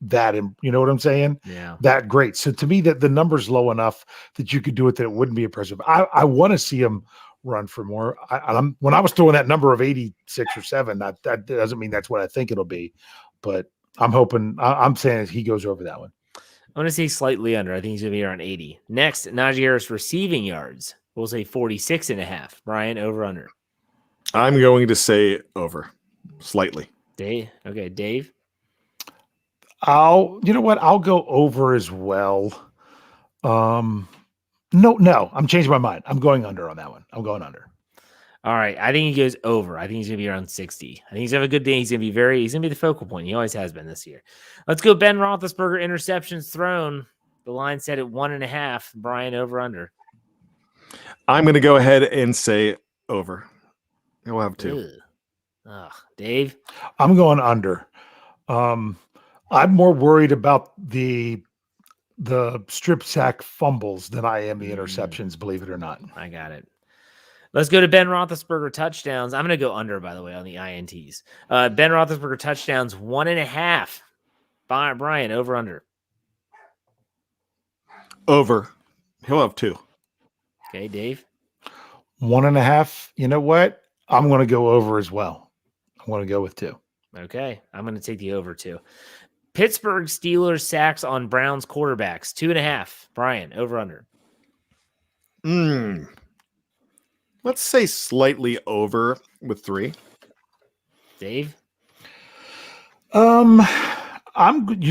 that, you know what I'm saying? Yeah. That great. So to me, that the number's low enough that you could do it, that it wouldn't be impressive. I want to see him run for more. When I was throwing that number of 86 or 7, that doesn't mean that's what I think it'll be, but I'm hoping, I'm saying he goes over that one. I'm going to say slightly under. I think he's going to be around 80. Next, Najee Harris receiving yards. We'll say 46.5. Bryan, over under. I'm going to say over slightly. Dave. Okay, Dave. I'll go over as well. No, I'm changing my mind. I'm going under on that one. I'm going under. All right. I think he goes over. I think he's going to be around 60. I think he's going to have a good day. He's going to be the focal point. He always has been this year. Let's go. Ben Roethlisberger, interceptions thrown. The line set at 1.5. Bryan, over under. I'm going to go ahead and say over. We'll have 2. Dave. I'm going under. I'm more worried about the the strip sack fumbles than I am the interceptions, believe it or not. I got it. Let's go to Ben Roethlisberger touchdowns. I'm going to go under, by the way, on the INTs. Ben Roethlisberger touchdowns, 1.5. Brian, over, under. Over. He'll have 2. Okay, Dave. 1.5. You know what? I'm going to go over as well. I'm going to go with 2. Okay, I'm going to take the over, too. Pittsburgh Steelers sacks on Browns quarterbacks, 2.5. Brian, over, under. Let's say slightly over with 3. Dave? You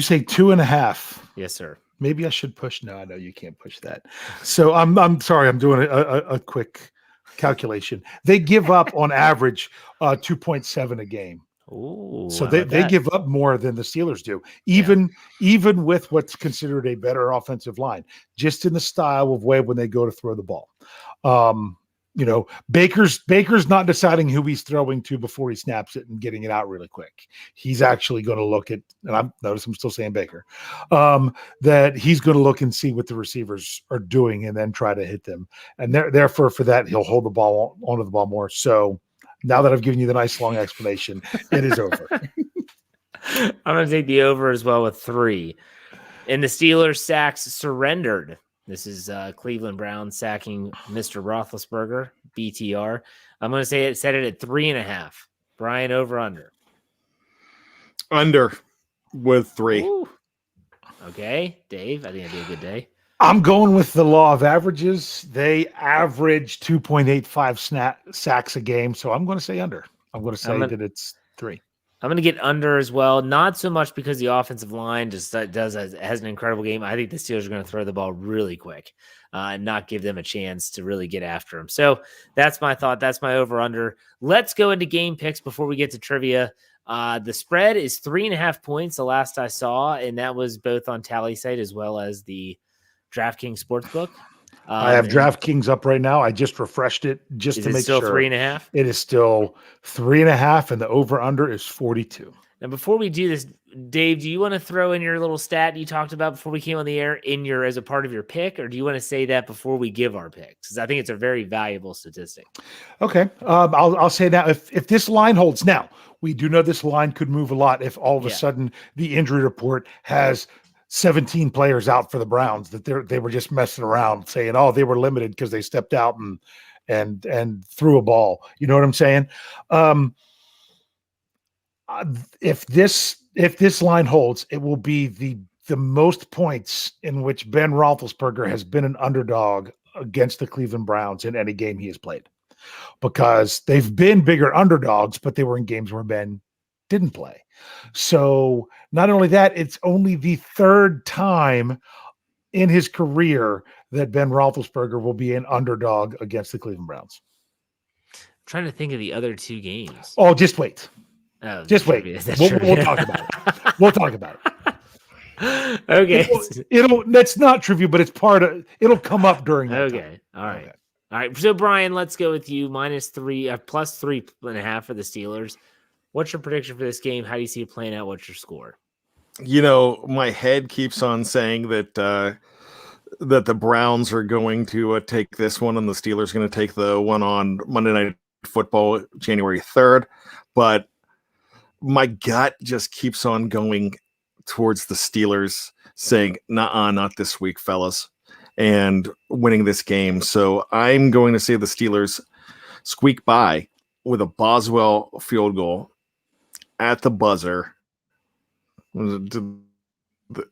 say 2.5. Yes, sir. Maybe I should push. No, I know you can't push that. So I'm sorry. I'm doing a quick calculation. They give up on average 2.7 a game. Ooh, so they give up more than the Steelers do, even with what's considered a better offensive line, just in the style of way when they go to throw the ball. Baker's not deciding who he's throwing to before he snaps it and getting it out really quick. He's actually going to look at, and I'm still saying Baker, that he's going to look and see what the receivers are doing and then try to hit them. And therefore, for that, he'll hold the ball onto the ball more. So now that I've given you the nice long explanation, it is over. I'm going to take the over as well with 3. And the Steelers sacks surrendered. This is Cleveland Browns sacking Mr. Roethlisberger, BTR. I'm going to set it at 3.5. Brian, over, under. Under with 3. Ooh. Okay, Dave, I think it'd be a good day. I'm going with the law of averages. They average 2.85 sacks a game, so I'm going to say under. I'm going to say that it's 3. I'm going to get under as well. Not so much because the offensive line just has an incredible game. I think the Steelers are going to throw the ball really quick and not give them a chance to really get after them. So that's my thought. That's my over-under. Let's go into game picks before we get to trivia. The spread is 3.5 points the last I saw, and that was both on Tally Site as well as the DraftKings Sportsbook. I have DraftKings up right now. I just refreshed it just to make sure. Is it still 3.5? It is still 3.5, and the over-under is 42. Now, before we do this, Dave, do you want to throw in your little stat you talked about before we came on the air as a part of your pick, or do you want to say that before we give our picks? Because I think it's a very valuable statistic. Okay, I'll say that if this line holds. Now, we do know this line could move a lot if all of a sudden the injury report has 17 players out for the Browns, that they were just messing around saying, oh, they were limited because they stepped out and threw a ball. You know what I'm saying? If this line holds, it will be the most points in which Ben Roethlisberger has been an underdog against the Cleveland Browns in any game he has played, because they've been bigger underdogs, but they were in games where Ben didn't play. So not only that, it's only the 3rd time in his career that Ben Roethlisberger will be an underdog against the Cleveland Browns. I'm trying to think of the other 2 games. Oh, just wait. Oh, just wait. We'll talk about it. We'll talk about it. Okay. That's not trivia, but it's it'll come up during that time. All right. Okay. All right. So Brian, let's go with you. -3, plus 3.5 for the Steelers. What's your prediction for this game? How do you see it playing out? What's your score? My head keeps on saying that the Browns are going to take this one, and the Steelers are going to take the one on Monday Night Football, January 3rd. But my gut just keeps on going towards the Steelers, saying, "Nuh-uh, not this week, fellas," and winning this game. So I'm going to say the Steelers squeak by with a Boswell field goal at the buzzer. Do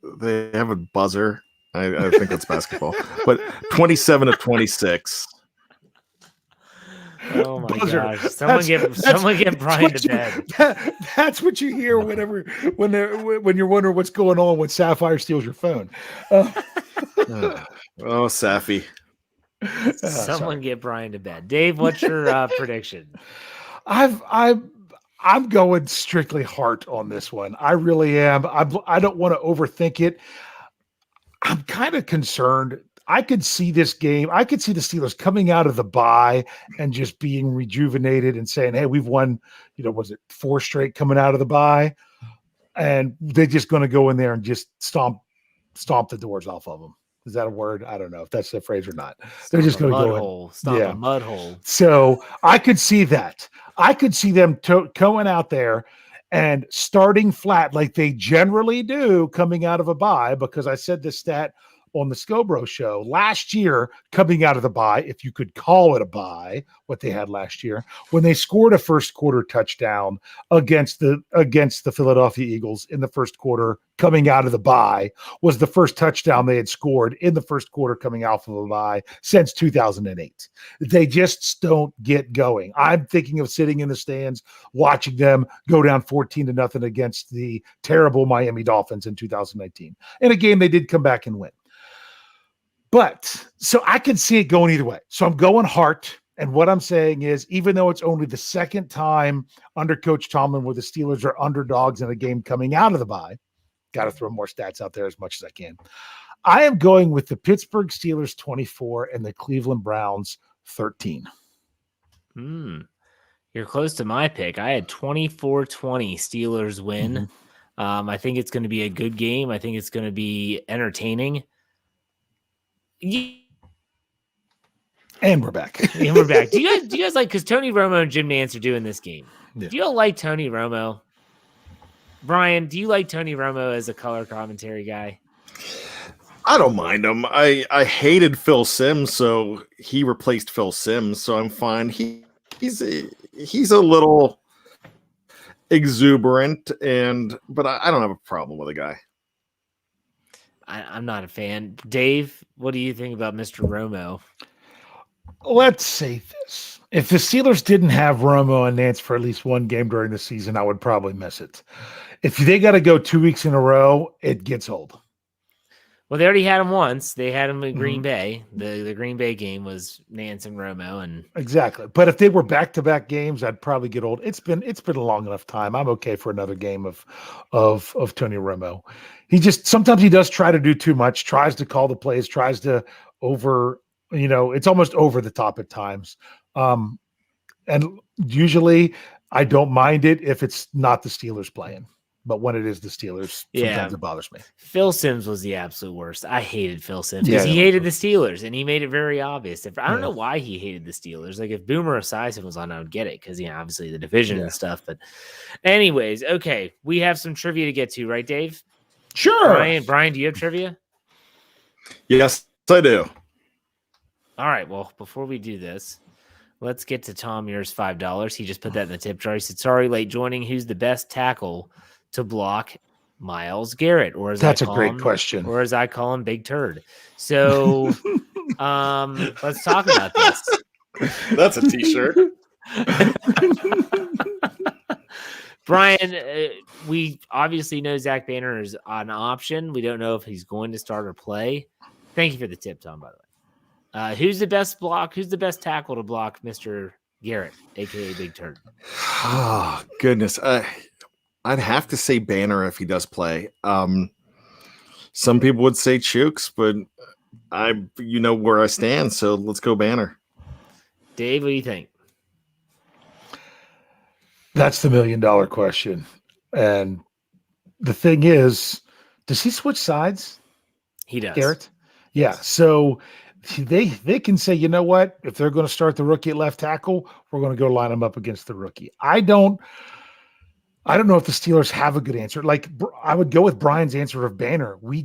they have a buzzer? I think that's basketball. But 27-26. Oh my gosh! Someone get Brian to bed. That's what you hear when you're wondering what's going on when Sapphire steals your phone. Saffy. Someone get Brian to bed. Dave, what's your prediction? I'm going strictly heart on this one. I really am. I don't want to overthink it. I'm kind of concerned. I could see this game. I could see the Steelers coming out of the bye and just being rejuvenated and saying, hey, we've won, was it 4 straight coming out of the bye? And they're just going to go in there and just stomp stomp the doors off of them. Is that a word? I don't know if that's the phrase or not. They're just going to go in. Stomp a mud hole. So I could see that. I could see them going out there and starting flat like they generally do coming out of a bye, because I said this stat on the Scobro show last year, coming out of the bye, if you could call it a bye, what they had last year, when they scored a first quarter touchdown against the Philadelphia Eagles in the first quarter coming out of the bye, was the first touchdown they had scored in the first quarter coming out of a bye since 2008. They just don't get going. I'm thinking of sitting in the stands watching them go down 14-0 against the terrible Miami Dolphins in 2019, in a game they did come back and win. But so I can see it going either way. So I'm going Hart. And what I'm saying is, even though it's only the second time under Coach Tomlin where the Steelers are underdogs in a game coming out of the bye, got to throw more stats out there as much as I can. I am going with the Pittsburgh Steelers 24 and the Cleveland Browns 13. You're close to my pick. I had 24-20 Steelers win. I think it's going to be a good game. I think it's going to be entertaining. And we're back. Do you guys like, because Tony Romo and Jim Nantz are doing this game? Yeah. Do you all like Tony Romo? Brian, do you like Tony Romo as a color commentary guy? I don't mind him. I hated Phil Simms, so he replaced Phil Simms, so I'm fine. He's a little exuberant, but I don't have a problem with the guy. I'm not a fan. Dave, what do you think about Mr. Romo? Let's say this. If the Steelers didn't have Romo and Nantz for at least one game during the season, I would probably miss it. If they got to go 2 weeks in a row, it gets old. Well, they already had him once. They had him in Green Bay. The Green Bay game was Nantz and Romo, and exactly. But if they were back-to-back games, I'd probably get old. It's been a long enough time. I'm okay for another game of Tony Romo. Sometimes he does try to do too much, tries to call the plays, tries to it's almost over the top at times. And usually I don't mind it if it's not the Steelers playing. But when it is the Steelers, sometimes it bothers me. Phil Simms was the absolute worst. I hated Phil Simms because he hated the Steelers, and he made it very obvious. I don't know why he hated the Steelers. Like, if Boomer Esiason was on, I would get it because, obviously the division and stuff. But anyways, okay, we have some trivia to get to, right, Dave? Sure. Brian, do you have trivia? Yes, I do. All right, well, before we do this, let's get to Tom Muir's $5. He just put that in the tip jar. He said, sorry, late joining. Who's the best tackle to block Myles Garrett? Or as That's a great question. Or as I call him, Big Turd. So let's talk about this. That's a t-shirt. Brian, we obviously know Zach Banner is an option. We don't know if he's going to start or play. Thank you for the tip, Tom, by the way. Who's the best tackle to block Mr. Garrett, a.k.a. Big Turd? Oh, goodness. I'd have to say Banner if he does play. Some people would say Chooks, but you know where I stand, so let's go Banner. Dave, what do you think? That's the $1 million question. And the thing is, does he switch sides? He does. Garrett? Yeah. So they can say, you know what? If they're going to start the rookie at left tackle, we're going to go line him up against the rookie. I don't know if the Steelers have a good answer. Like, I would go with Brian's answer of Banner. We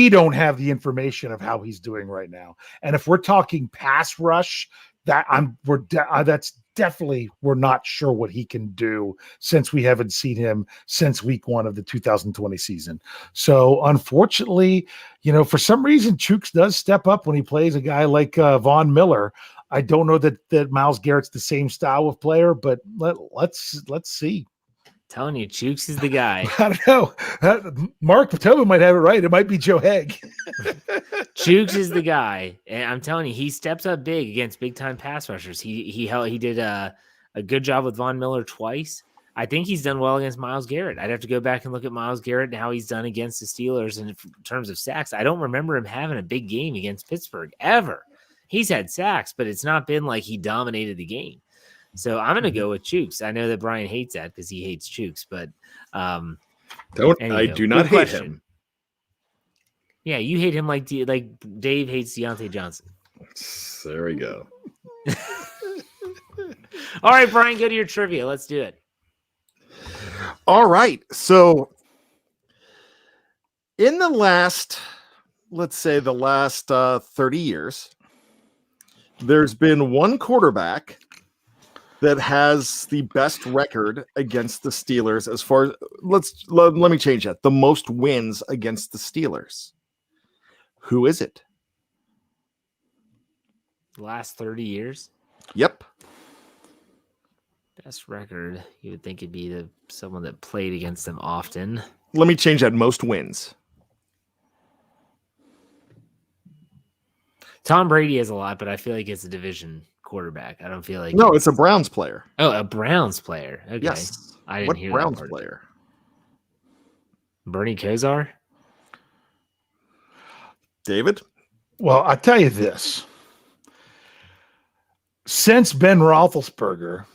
don't have the information of how he's doing right now. And if we're talking pass rush, that's definitely, we're not sure what he can do since we haven't seen him since week 1 of the 2020 season. So unfortunately, for some reason, Chooks does step up when he plays a guy like Von Miller. I don't know that Myles Garrett's the same style of player, but let's see. Telling you, Chooks is the guy. I don't know. Mark Tobin might have it right. It might be Joe Haig. Chooks is the guy, and I'm telling you, he steps up big against big time pass rushers. He did a good job with Von Miller twice. I think he's done well against Myles Garrett. I'd have to go back and look at Myles Garrett and how he's done against the Steelers in terms of sacks. I don't remember him having a big game against Pittsburgh ever. He's had sacks, but it's not been like he dominated the game. So I'm going to go with Chooks. I know that Brian hates that because he hates Chooks, but I do not hate him. Yeah, you hate him like Dave hates Deontay Johnson. There we go. All right, Brian, go to your trivia. Let's do it. All right. So in the last, let's say the last 30 years, there's been one quarterback that has the best record against the Steelers as far as let me change that. The most wins against the Steelers. Who is it? Last 30 years? Yep. Best record. You would think it'd be someone that played against them often. Let me change that. Most wins. Tom Brady has a lot, but I feel like it's a division quarterback. I don't feel like it's a Browns player. Oh, a Browns player. Okay. Yes. I didn't what hear Browns that part. player? Bernie Kosar? David? Well, I tell you this. Since Ben Roethlisberger's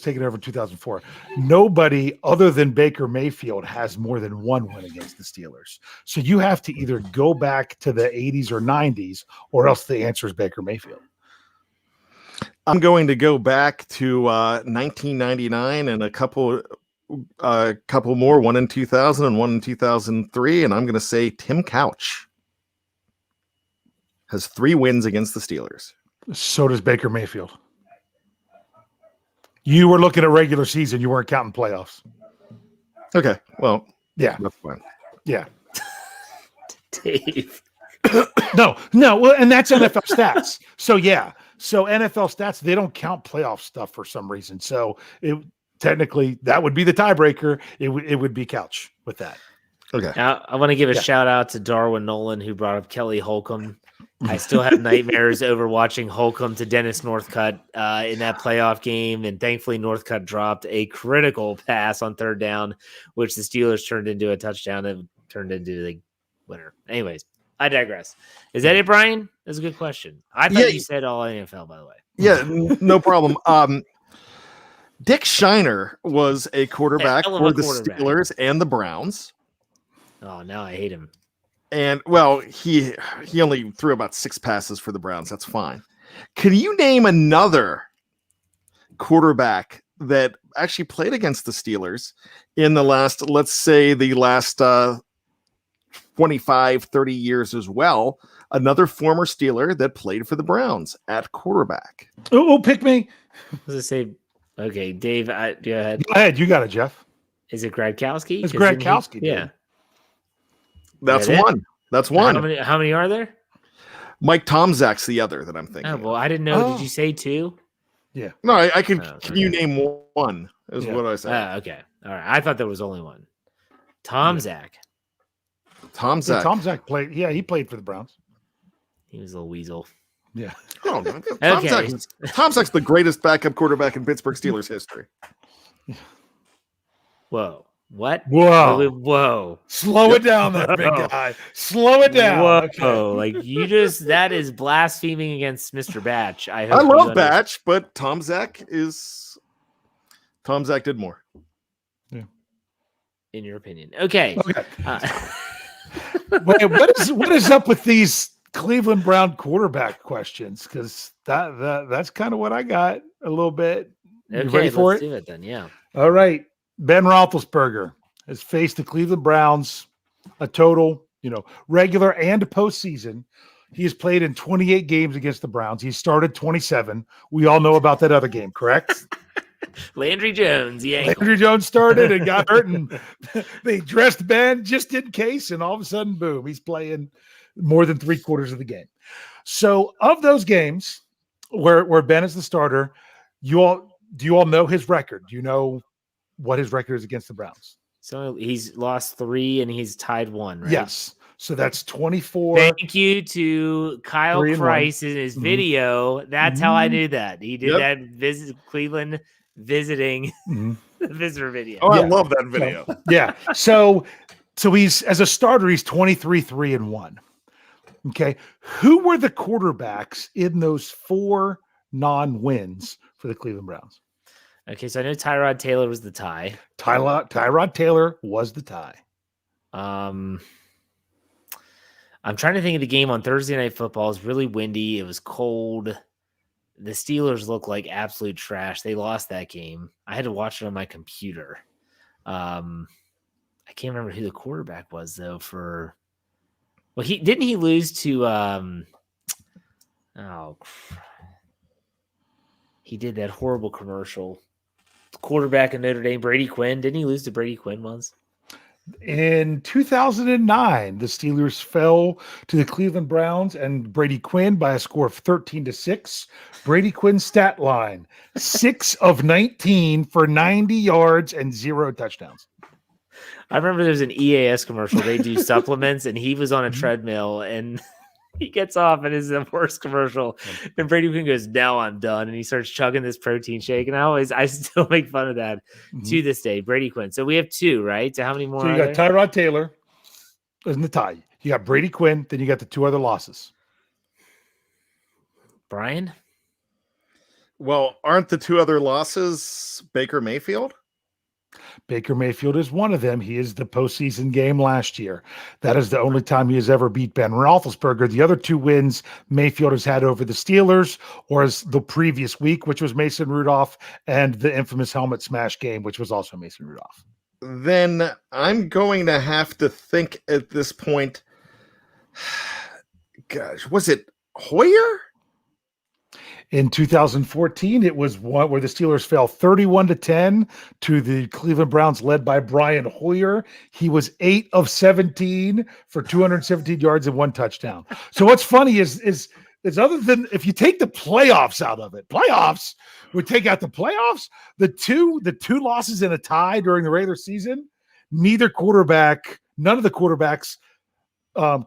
taken over in 2004, nobody other than Baker Mayfield has more than one win against the Steelers. So you have to either go back to the 80s or 90s, or else the answer is Baker Mayfield. I'm going to go back to 1999 and a couple more, one in 2000 and one in 2003, and I'm going to say Tim Couch has 3 wins against the Steelers. So does Baker Mayfield. You were looking at regular season. You weren't counting playoffs. Okay. Well, yeah, that's fine. Yeah. Dave. No. Well, and that's NFL stats. So yeah. So NFL stats, they don't count playoff stuff for some reason. So technically that would be the tiebreaker. It would be Couch with that. Okay. Now, I want to give a shout out to Darwin Nolan, who brought up Kelly Holcomb. I still have nightmares over watching Holcomb to Dennis Northcutt in that playoff game. And thankfully, Northcutt dropped a critical pass on 3rd down, which the Steelers turned into a touchdown and turned into the winner. Anyways, I digress. Is that it, Brian? That's a good question. I thought you said all NFL, by the way. Yeah, no problem. Dick Shiner was a quarterback for the Steelers and the Browns. Oh, now I hate him. And well, he only threw about 6 passes for the Browns. That's fine. Can you name another quarterback that actually played against the Steelers in the last, let's say the last 25, 30 years as well? Another former Steeler that played for the Browns at quarterback. Oh, pick me. What does it say? Okay, Dave, go ahead. Go ahead. You got it, Jeff. Is it Gradkowski? It's Gradkowski. Yeah. That's one. That's one. How many are there? Mike Tomczak's the other that I'm thinking. Oh, well, I didn't know. Did you say 2? Yeah. No, I can. Can you name one? Is what I said. Okay. All right. I thought there was only one. Tomczak. Tomczak. Yeah, Tomczak played. Yeah, he played for the Browns. He was a little weasel. Yeah. Oh, Tomczak's the greatest backup quarterback in Pittsburgh Steelers history. Whoa. What? Whoa. Slow it down there, big guy. Slow it down. Whoa. Okay. Like that is blaspheming against Mr. Batch. I love Batch, but Tomczak did more. Yeah. In your opinion. Okay. Wait, what is up with these Cleveland Brown quarterback questions? Because that's kind of what I got a little bit. You ready for let's it? Do it then, yeah. All right. Ben Roethlisberger has faced the Cleveland Browns a total, regular and postseason. He has played in 28 games against the Browns. He started 27. We all know about that other game, correct? Landry Jones, yeah. Landry Jones started and got hurt, and they dressed Ben just in case, and all of a sudden, boom, he's playing more than 3/4 of the game. So, of those games where Ben is the starter, do you all know his record? Do you know what his record is against the Browns? So he's lost 3 and he's tied 1, right? Yes. So that's 24. Thank you to Kyle Price in his video. That's how I knew that. He did that Cleveland visiting the visitor video. Oh, I love that video. So he's, as a starter, he's 23-3-1. Okay. Who were the quarterbacks in those 4 non-wins for the Cleveland Browns? Okay, so I know Tyrod Taylor was the tie. Tyrod Taylor was the tie. I'm trying to think of the game on Thursday Night Football. It was really windy. It was cold. The Steelers look like absolute trash. They lost that game. I had to watch it on my computer. I can't remember who the quarterback was though. He lose to he did that horrible commercial. The quarterback in Notre Dame, Brady Quinn. Didn't he lose to Brady Quinn once? In 2009, the Steelers fell to the Cleveland Browns and Brady Quinn by a score of 13-6. Brady Quinn's stat line: 6 of 19 for 90 yards and 0 touchdowns. I remember there's an EAS commercial. They do supplements, and he was on a treadmill, and he gets off, and it's the worst commercial. And Brady Quinn goes, "Now I'm done," and he starts chugging this protein shake. And I still make fun of that to this day. Brady Quinn. So we have 2, right? So how many more? So you got Tyrod Taylor in the tie. You got Brady Quinn. Then you got the 2 other losses. Brian? Well, aren't the 2 other losses Baker Mayfield? Baker Mayfield is one of them. He is the postseason game last year. That is the only time he has ever beat Ben Roethlisberger. The other 2 wins Mayfield has had over the Steelers, or as the previous week, which was Mason Rudolph, and the infamous helmet smash game, which was also Mason Rudolph. Then I'm going to have to think at this point. Gosh, was it Hoyer? In 2014, it was one where the Steelers fell 31-10 to the Cleveland Browns, led by Brian Hoyer. He was 8 of 17 for 217 yards and 1 touchdown. So what's funny is other than if you take the playoffs out of it, playoffs would take out the playoffs. The two losses and a tie during the regular season, none of the quarterbacks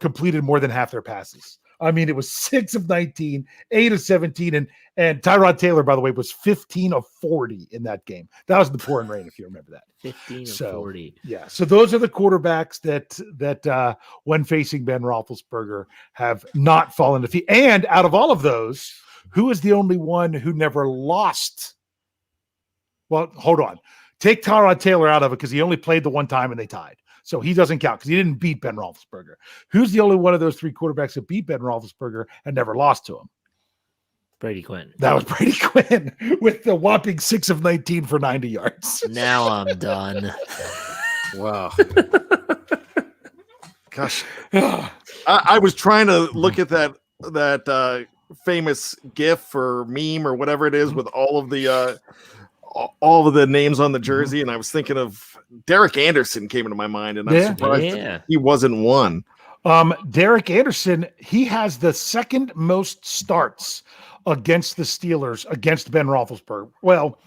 completed more than half their passes. I mean, it was 6 of 19, 8 of 17, and Tyrod Taylor, by the way, was 15 of 40 in that game. That was the pouring rain, if you remember that. 15 of 40. Yeah. So those are the quarterbacks that when facing Ben Roethlisberger have not fallen defeat. And out of all of those, who is the only one who never lost? Well, hold on. Take Tyrod Taylor out of it because he only played the one time and they tied. So he doesn't count because he didn't beat Ben Roethlisberger. Who's the only one of those 3 quarterbacks that beat Ben Roethlisberger and never lost to him? Brady Quinn. That was Brady Quinn with the whopping 6 of 19 for 90 yards. Now I'm done. Wow. Gosh. I was trying to look at that famous GIF or meme or whatever it is with all of the names on the jersey, and I was thinking of Derek Anderson came into my mind, and I'm surprised that he wasn't one. Derek Anderson, he has the second most starts against the Steelers against Ben Roethlisberger. Well,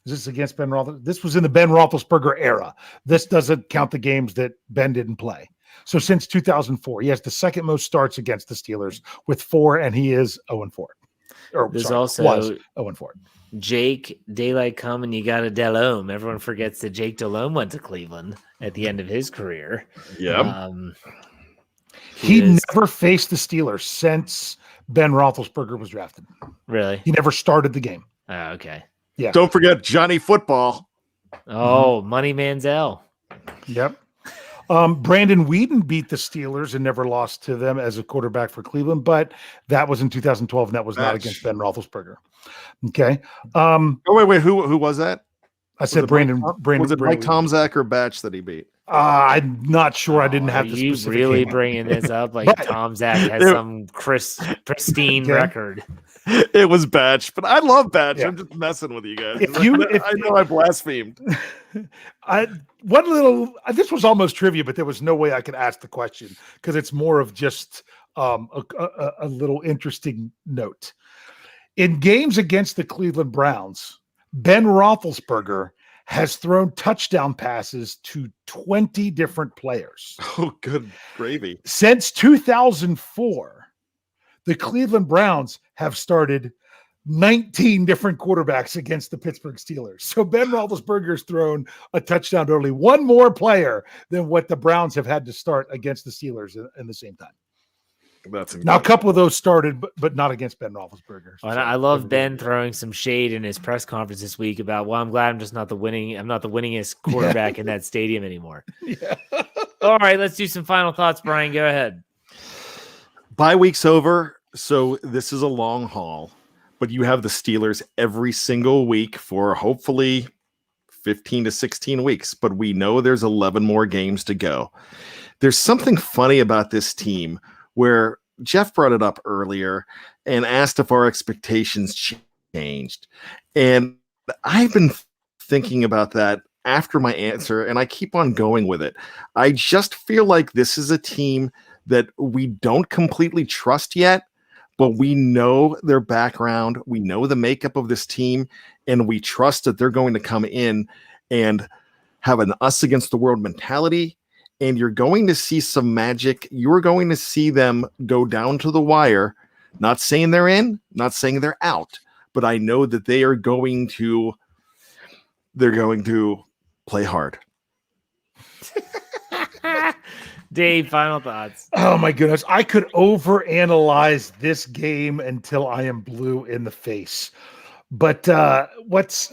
is this against Ben Roethlisberger? This was in the Ben Roethlisberger era. This doesn't count the games that Ben didn't play. So since 2004, he has the second most starts against the Steelers with 4, and he is 0-4. There's also 0-4. Jake Daylight come and you got a Delhomme. Everyone forgets that Jake Delhomme went to Cleveland at the end of his career. Yeah. He never faced the Steelers since Ben Roethlisberger was drafted. Really? He never started the game. Oh, okay. Yeah. Don't forget Johnny Football. Oh, Money Manziel. Yep. Brandon Whedon beat the Steelers and never lost to them as a quarterback for Cleveland, but that was in 2012, and that was not against Ben Roethlisberger. Okay. Wait. Who was that? I said Brandon. Was it Mike Tomczak or Batch that he beat? I'm not sure. I didn't have the you specific really game. bringing this up like Tomczak has some pristine record. It was Batch, but I love Batch. Yeah. I'm just messing with you guys. I know I blasphemed. This was almost trivia, but there was no way I could ask the question because it's more of just a little interesting note. In games against the Cleveland Browns, Ben Roethlisberger has thrown touchdown passes to 20 different players. Oh, good gravy. Since 2004, the Cleveland Browns have started 19 different quarterbacks against the Pittsburgh Steelers. So Ben Roethlisberger has thrown a touchdown to only one more player than what the Browns have had to start against the Steelers in the same time. That's now a couple of those started, but not against Ben Roethlisberger. So I love Ben throwing some shade in his press conference this week about, well, I'm glad I'm not the winningest quarterback in that stadium anymore. Yeah. All right, let's do some final thoughts, Brian. Go ahead. Bye week's over, so this is a long haul, but you have the Steelers every single week for hopefully 15 to 16 weeks, but we know there's 11 more games to go. There's something funny about this team where Jeff brought it up earlier and asked if our expectations changed. And I've been thinking about that after my answer, and I keep on going with it. I just feel like this is a team that we don't completely trust yet, but we know their background, we know the makeup of this team, and we trust that they're going to come in and have an us against the world mentality, and you're going to see some magic. You're going to see them go down to the wire, not saying they're in, not saying they're out, but I know that they're going to play hard. Dave, final thoughts. Oh my goodness. I could overanalyze this game until I am blue in the face. But there's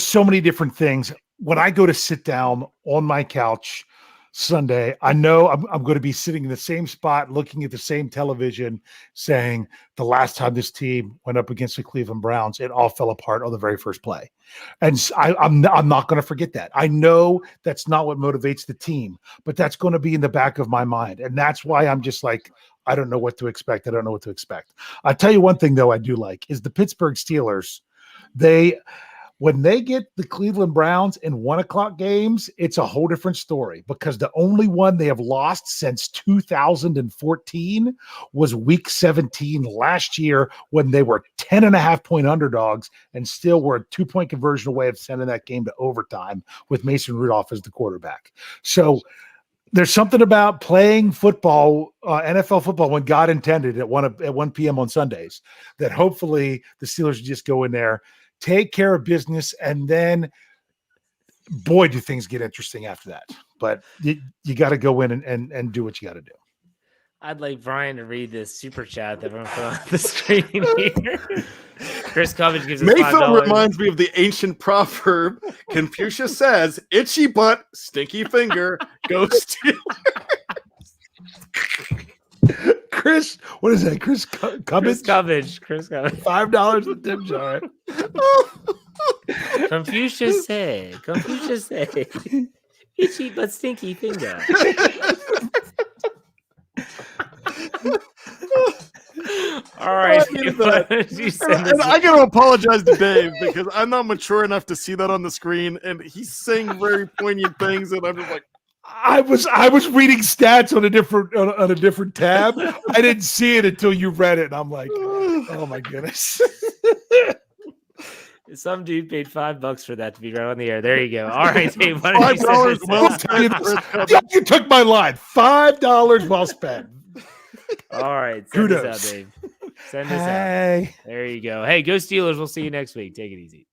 so many different things. When I go to sit down on my couch Sunday, I know I'm going to be sitting in the same spot, looking at the same television, saying the last time this team went up against the Cleveland Browns, it all fell apart on the very first play. And I'm not going to forget that. I know that's not what motivates the team, but that's going to be in the back of my mind. And that's why I'm just like, I don't know what to expect. I don't know what to expect. I'll tell you one thing, though, I do like is the Pittsburgh Steelers. When they get the Cleveland Browns in 1:00 games, it's a whole different story because the only one they have lost since 2014 was week 17 last year when they were 10.5-point underdogs and still were a 2-point conversion away of sending that game to overtime with Mason Rudolph as the quarterback. So there's something about playing football, NFL football, when God intended at 1 p.m. on Sundays that hopefully the Steelers just go in there, take care of business, and then, boy, do things get interesting after that. But you got to go in and do what you got to do. I'd like Brian to read this super chat that we're going to put on the screen here. Chris Covage gives us Mayfield $5. reminds me of the ancient proverb. Confucius says, itchy butt, stinky finger, go steal. Chris, what is that? Chris Covage? Chris Covage. $5 in tip jar. Confucius say, itchy but stinky finger. All right. I got to apologize to Dave because I'm not mature enough to see that on the screen, and he's saying very poignant things, and I'm just like, I was reading stats on a different tab. I didn't see it until you read it, and I'm like, oh my goodness. Some dude paid $5 for that to be right on the air. There you go. All right, Dave. $5 well spent. You took my line. $5 well spent. All right. Kudos. Us out, Dave. Send us out. There you go. Hey, go Steelers. We'll see you next week. Take it easy.